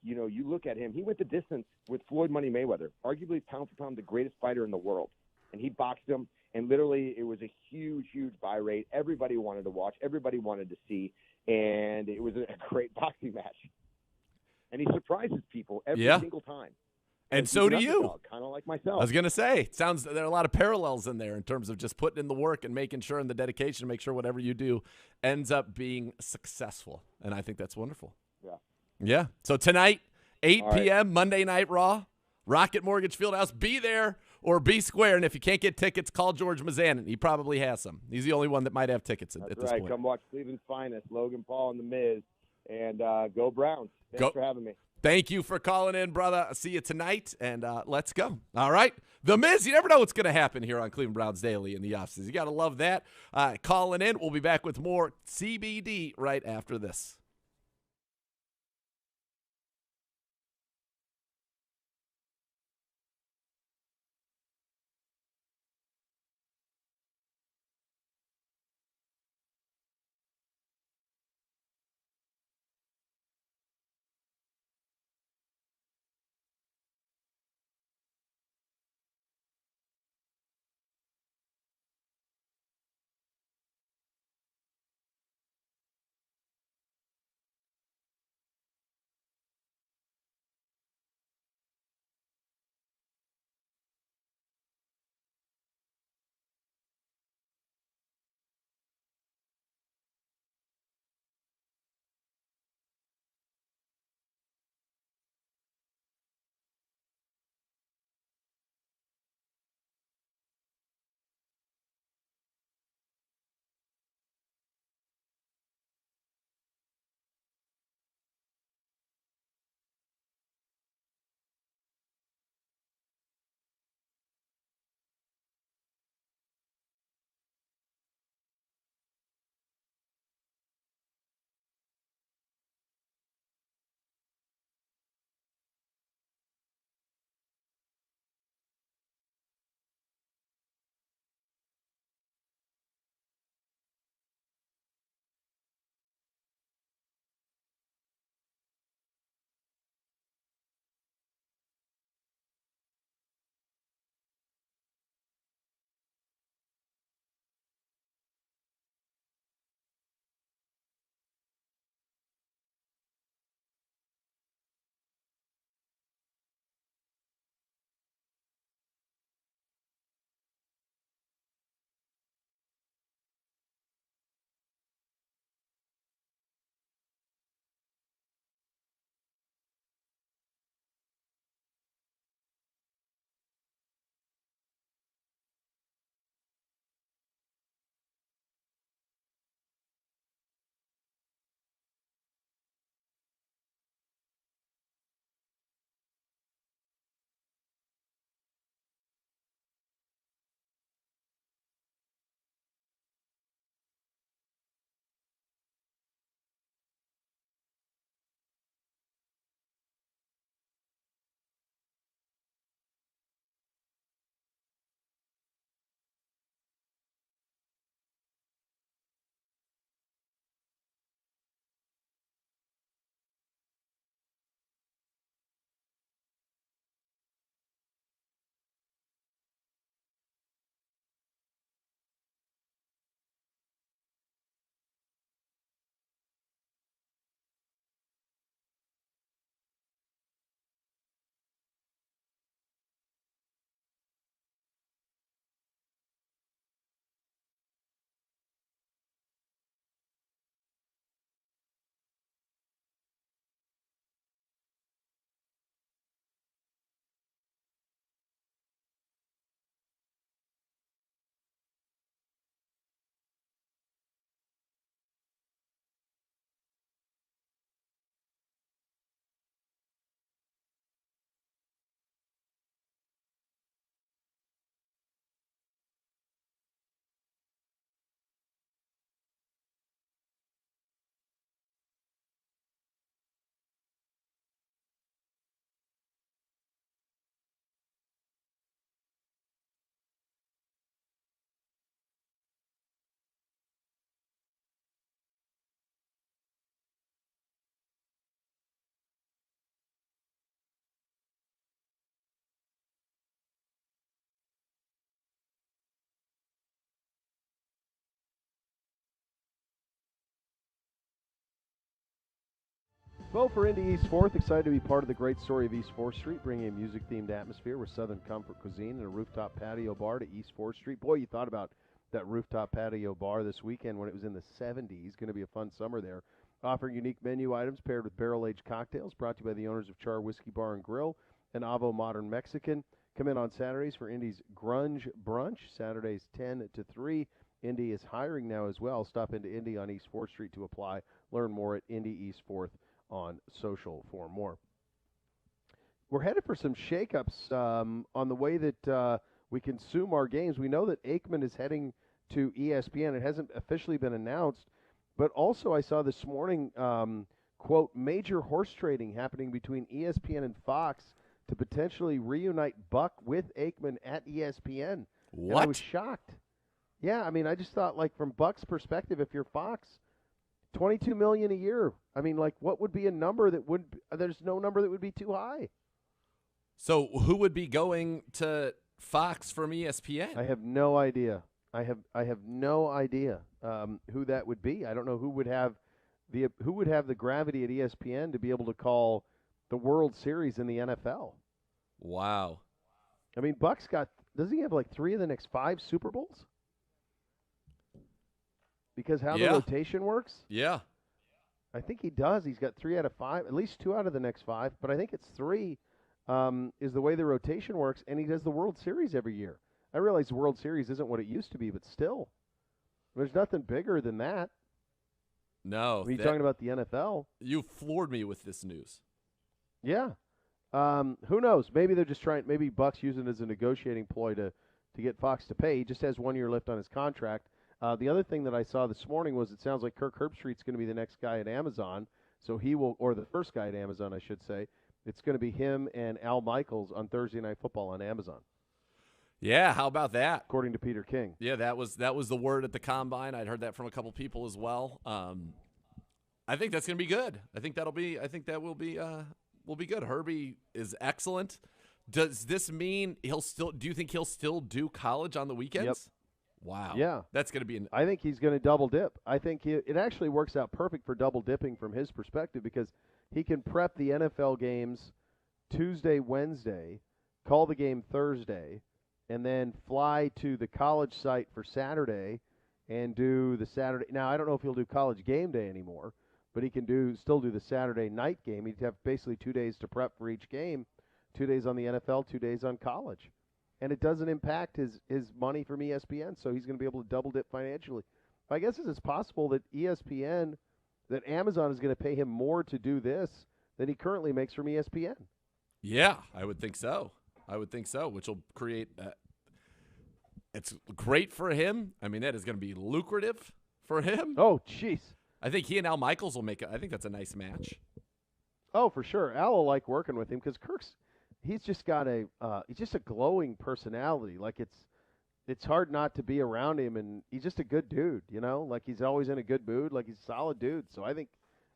you look at him, he went the distance with Floyd Money Mayweather, arguably pound for pound, the greatest fighter in the world. and he boxed him. And literally, it was a huge, huge buy rate. Everybody wanted to watch. Everybody wanted to see. And it was a great boxing match. And he surprises people every single time. And so do you. Kind of like myself. I was going to say, there are a lot of parallels in there in terms of just putting in the work and making sure and the dedication to make sure whatever you do ends up being successful. And I think that's wonderful. Yeah. Yeah. So tonight, 8 p.m., Monday Night Raw, Rocket Mortgage Fieldhouse. Be there or be square. And if you can't get tickets, call George Mazanin. He probably has some. He's the only one that might have tickets at this point. Come watch Cleveland's finest, Logan Paul and The Miz. And go Browns. Thanks for having me. Thank you for calling in, brother. I'll see you tonight, and let's go. All right. The Miz, you never know what's going to happen here on Cleveland Browns Daily in the offseason. You got to love that. Calling in. We'll be back with more CBD right after this. Well, for Indy East 4th, excited to be part of the great story of East 4th Street, bringing a music-themed atmosphere with Southern comfort cuisine and a rooftop patio bar to East 4th Street. Boy, you thought about that rooftop patio bar this weekend when it was in the 70s. Going to be a fun summer there. Offering unique menu items paired with barrel-aged cocktails, brought to you by the owners of Char Whiskey Bar and Grill and Avo Modern Mexican. Come in on Saturdays for Indy's Grunge Brunch, Saturdays 10 to 3. Indy is hiring now as well. Stop into Indy on East 4th Street to apply. Learn more at Indy East 4th on social for more. We're headed for some shakeups on the way that we consume our games. We know that Aikman is heading to ESPN. It hasn't officially been announced, but also I saw this morning, quote, major horse trading happening between ESPN and Fox to potentially reunite Buck with Aikman at ESPN. What? And I was shocked. Yeah, I mean, I just thought, like, from Buck's perspective, if you're Fox, $22 million a year. I mean, like, what would be a number that would? There's no number that would be too high. So who would be going to Fox from ESPN? I have no idea. I have no idea who that would be. I don't know who would have the gravity at ESPN to be able to call the World Series in the NFL. Wow. I mean, Buck's doesn't he have like 3 of the next 5 Super Bowls? Because how the rotation works? Yeah. I think he does. He's got 3 out of 5, at least 2 out of the next 5, but I think it's 3 is the way the rotation works, and he does the World Series every year. I realize the World Series isn't what it used to be, but still, there's nothing bigger than that. No. When you're talking about the NFL. You floored me with this news. Yeah. Who knows? Maybe they're just maybe Buck's using it as a negotiating ploy to get Fox to pay. He just has 1 year left on his contract. The other thing that I saw this morning was it sounds like Kirk Herbstreit's going to be the next guy at Amazon. So he will, or the first guy at Amazon, I should say. It's going to be him and Al Michaels on Thursday Night Football on Amazon. Yeah, how about that? According to Peter King. Yeah, that was the word at the Combine. I'd heard that from a couple people as well. I think that's going to be good. I think that will be good. Herbie is excellent. Does this mean do you think he'll still do college on the weekends? Yep. Wow. Yeah. That's going to be I think he's going to double dip. I think it actually works out perfect for double dipping from his perspective because he can prep the NFL games Tuesday, Wednesday, call the game Thursday, and then fly to the college site for Saturday and do the Saturday. Now, I don't know if he'll do college game day anymore, but he can still do the Saturday night game. He'd have basically 2 days to prep for each game, 2 days on the NFL, 2 days on college. And it doesn't impact his money from ESPN, so he's going to be able to double dip financially. My guess is it's possible that that Amazon is going to pay him more to do this than he currently makes from ESPN. Yeah, I would think so, which will create it's great for him. I mean, that is going to be lucrative for him. Oh, jeez. I think he and Al Michaels will make it. I think that's a nice match. Oh, for sure. Al will like working with him because he's just got he's just a glowing personality. Like it's hard not to be around him, and he's just a good dude, you know? Like he's always in a good mood, like he's a solid dude. So I think,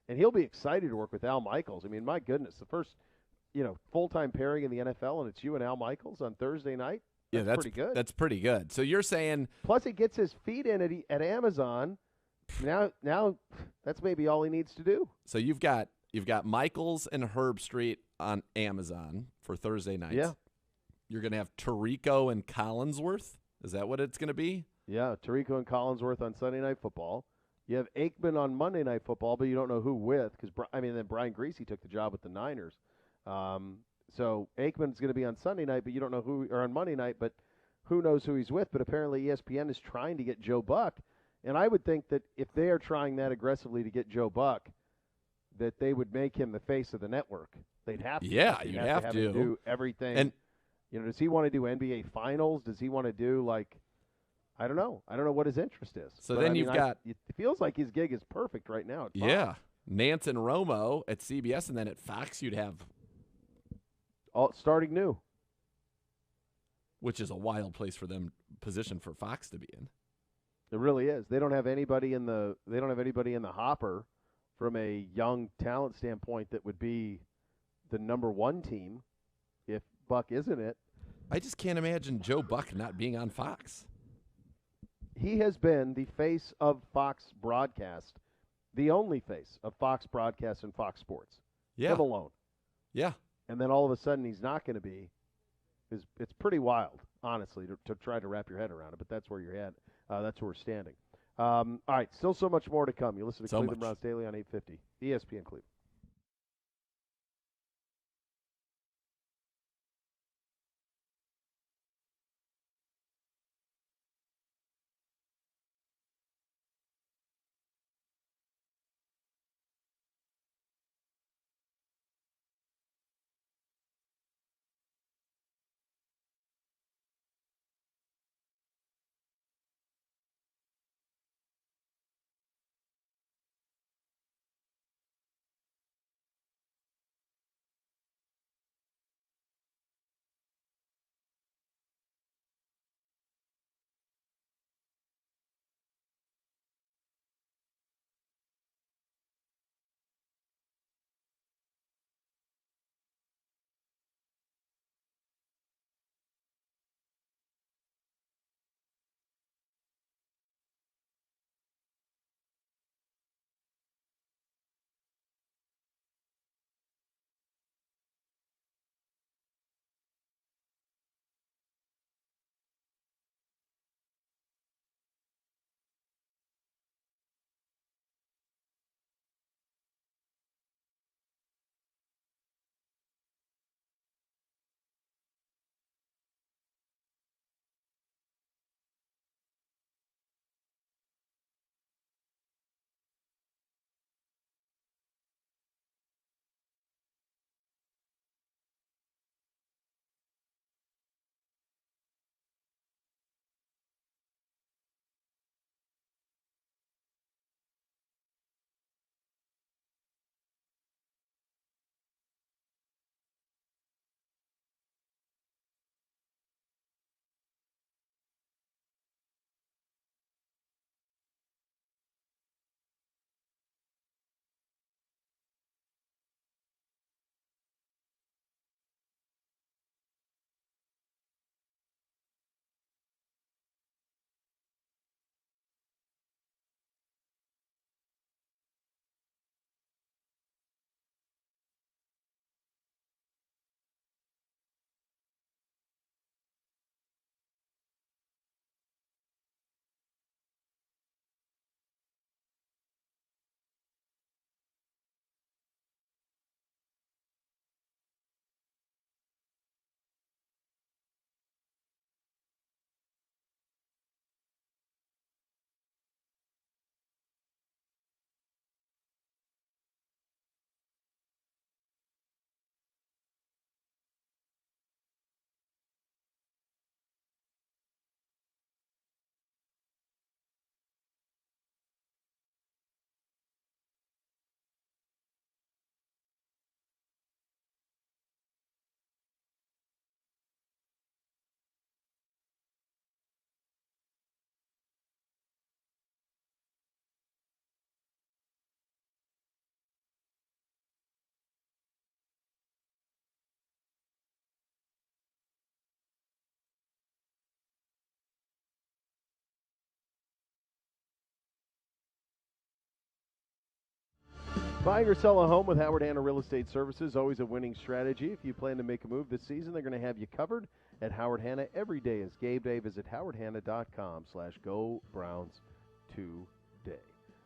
and he'll be excited to work with Al Michaels. I mean, my goodness, the first, full-time pairing in the NFL, and it's you and Al Michaels on Thursday night. That's pretty good. That's pretty good. So you're saying, plus he gets his feet in at Amazon. Now that's maybe all he needs to do. So you've got Michaels and Herbstreit on Amazon for Thursday nights. Yeah. You're going to have Tirico and Collinsworth. Is that what it's going to be? Yeah, Tirico and Collinsworth on Sunday Night Football. You have Aikman on Monday Night Football, but you don't know who with because, then Brian Griese took the job with the Niners. So Aikman's going to be on Sunday night, but you don't know or on Monday night, but who knows who he's with. But apparently ESPN is trying to get Joe Buck. And I would think that if they are trying that aggressively to get Joe Buck, that they would make him the face of the network. They'd have to. Yeah, you'd have have to him do everything. And does he want to do NBA Finals? Does he want to do I don't know. I don't know what his interest is. So but then you've got. It feels like his gig is perfect right now at Fox. Yeah, Nance and Romo at CBS, and then at Fox you'd have. All starting new. Which is a wild position for Fox to be in. It really is. They don't have anybody in the hopper from a young talent standpoint that would be the number one team if Buck isn't it. I just can't imagine Joe Buck not being on Fox. He has been the face of Fox broadcast, the only face of Fox broadcast and Fox Sports. Yeah. Him alone. Yeah. And then all of a sudden he's not going to be. It's pretty wild, honestly, to try to wrap your head around it. But that's where you're at. That's where we're standing. All right, still so much more to come. You listen to Cleveland Browns Daily on 850 ESPN Cleveland. Buying or sell a home with Howard Hanna Real Estate Services, always a winning strategy. If you plan to make a move this season, they're going to have you covered at Howard Hanna. Every day is game day. Visit howardhanna.com/go Browns today.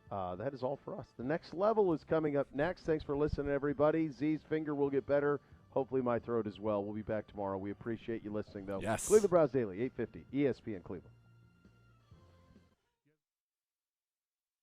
That is all for us. The next level is coming up next. Thanks for listening, everybody. Z's finger will get better. Hopefully my throat as well. We'll be back tomorrow. We appreciate you listening, though. Yes. Cleveland Browns Daily, 850 ESPN Cleveland.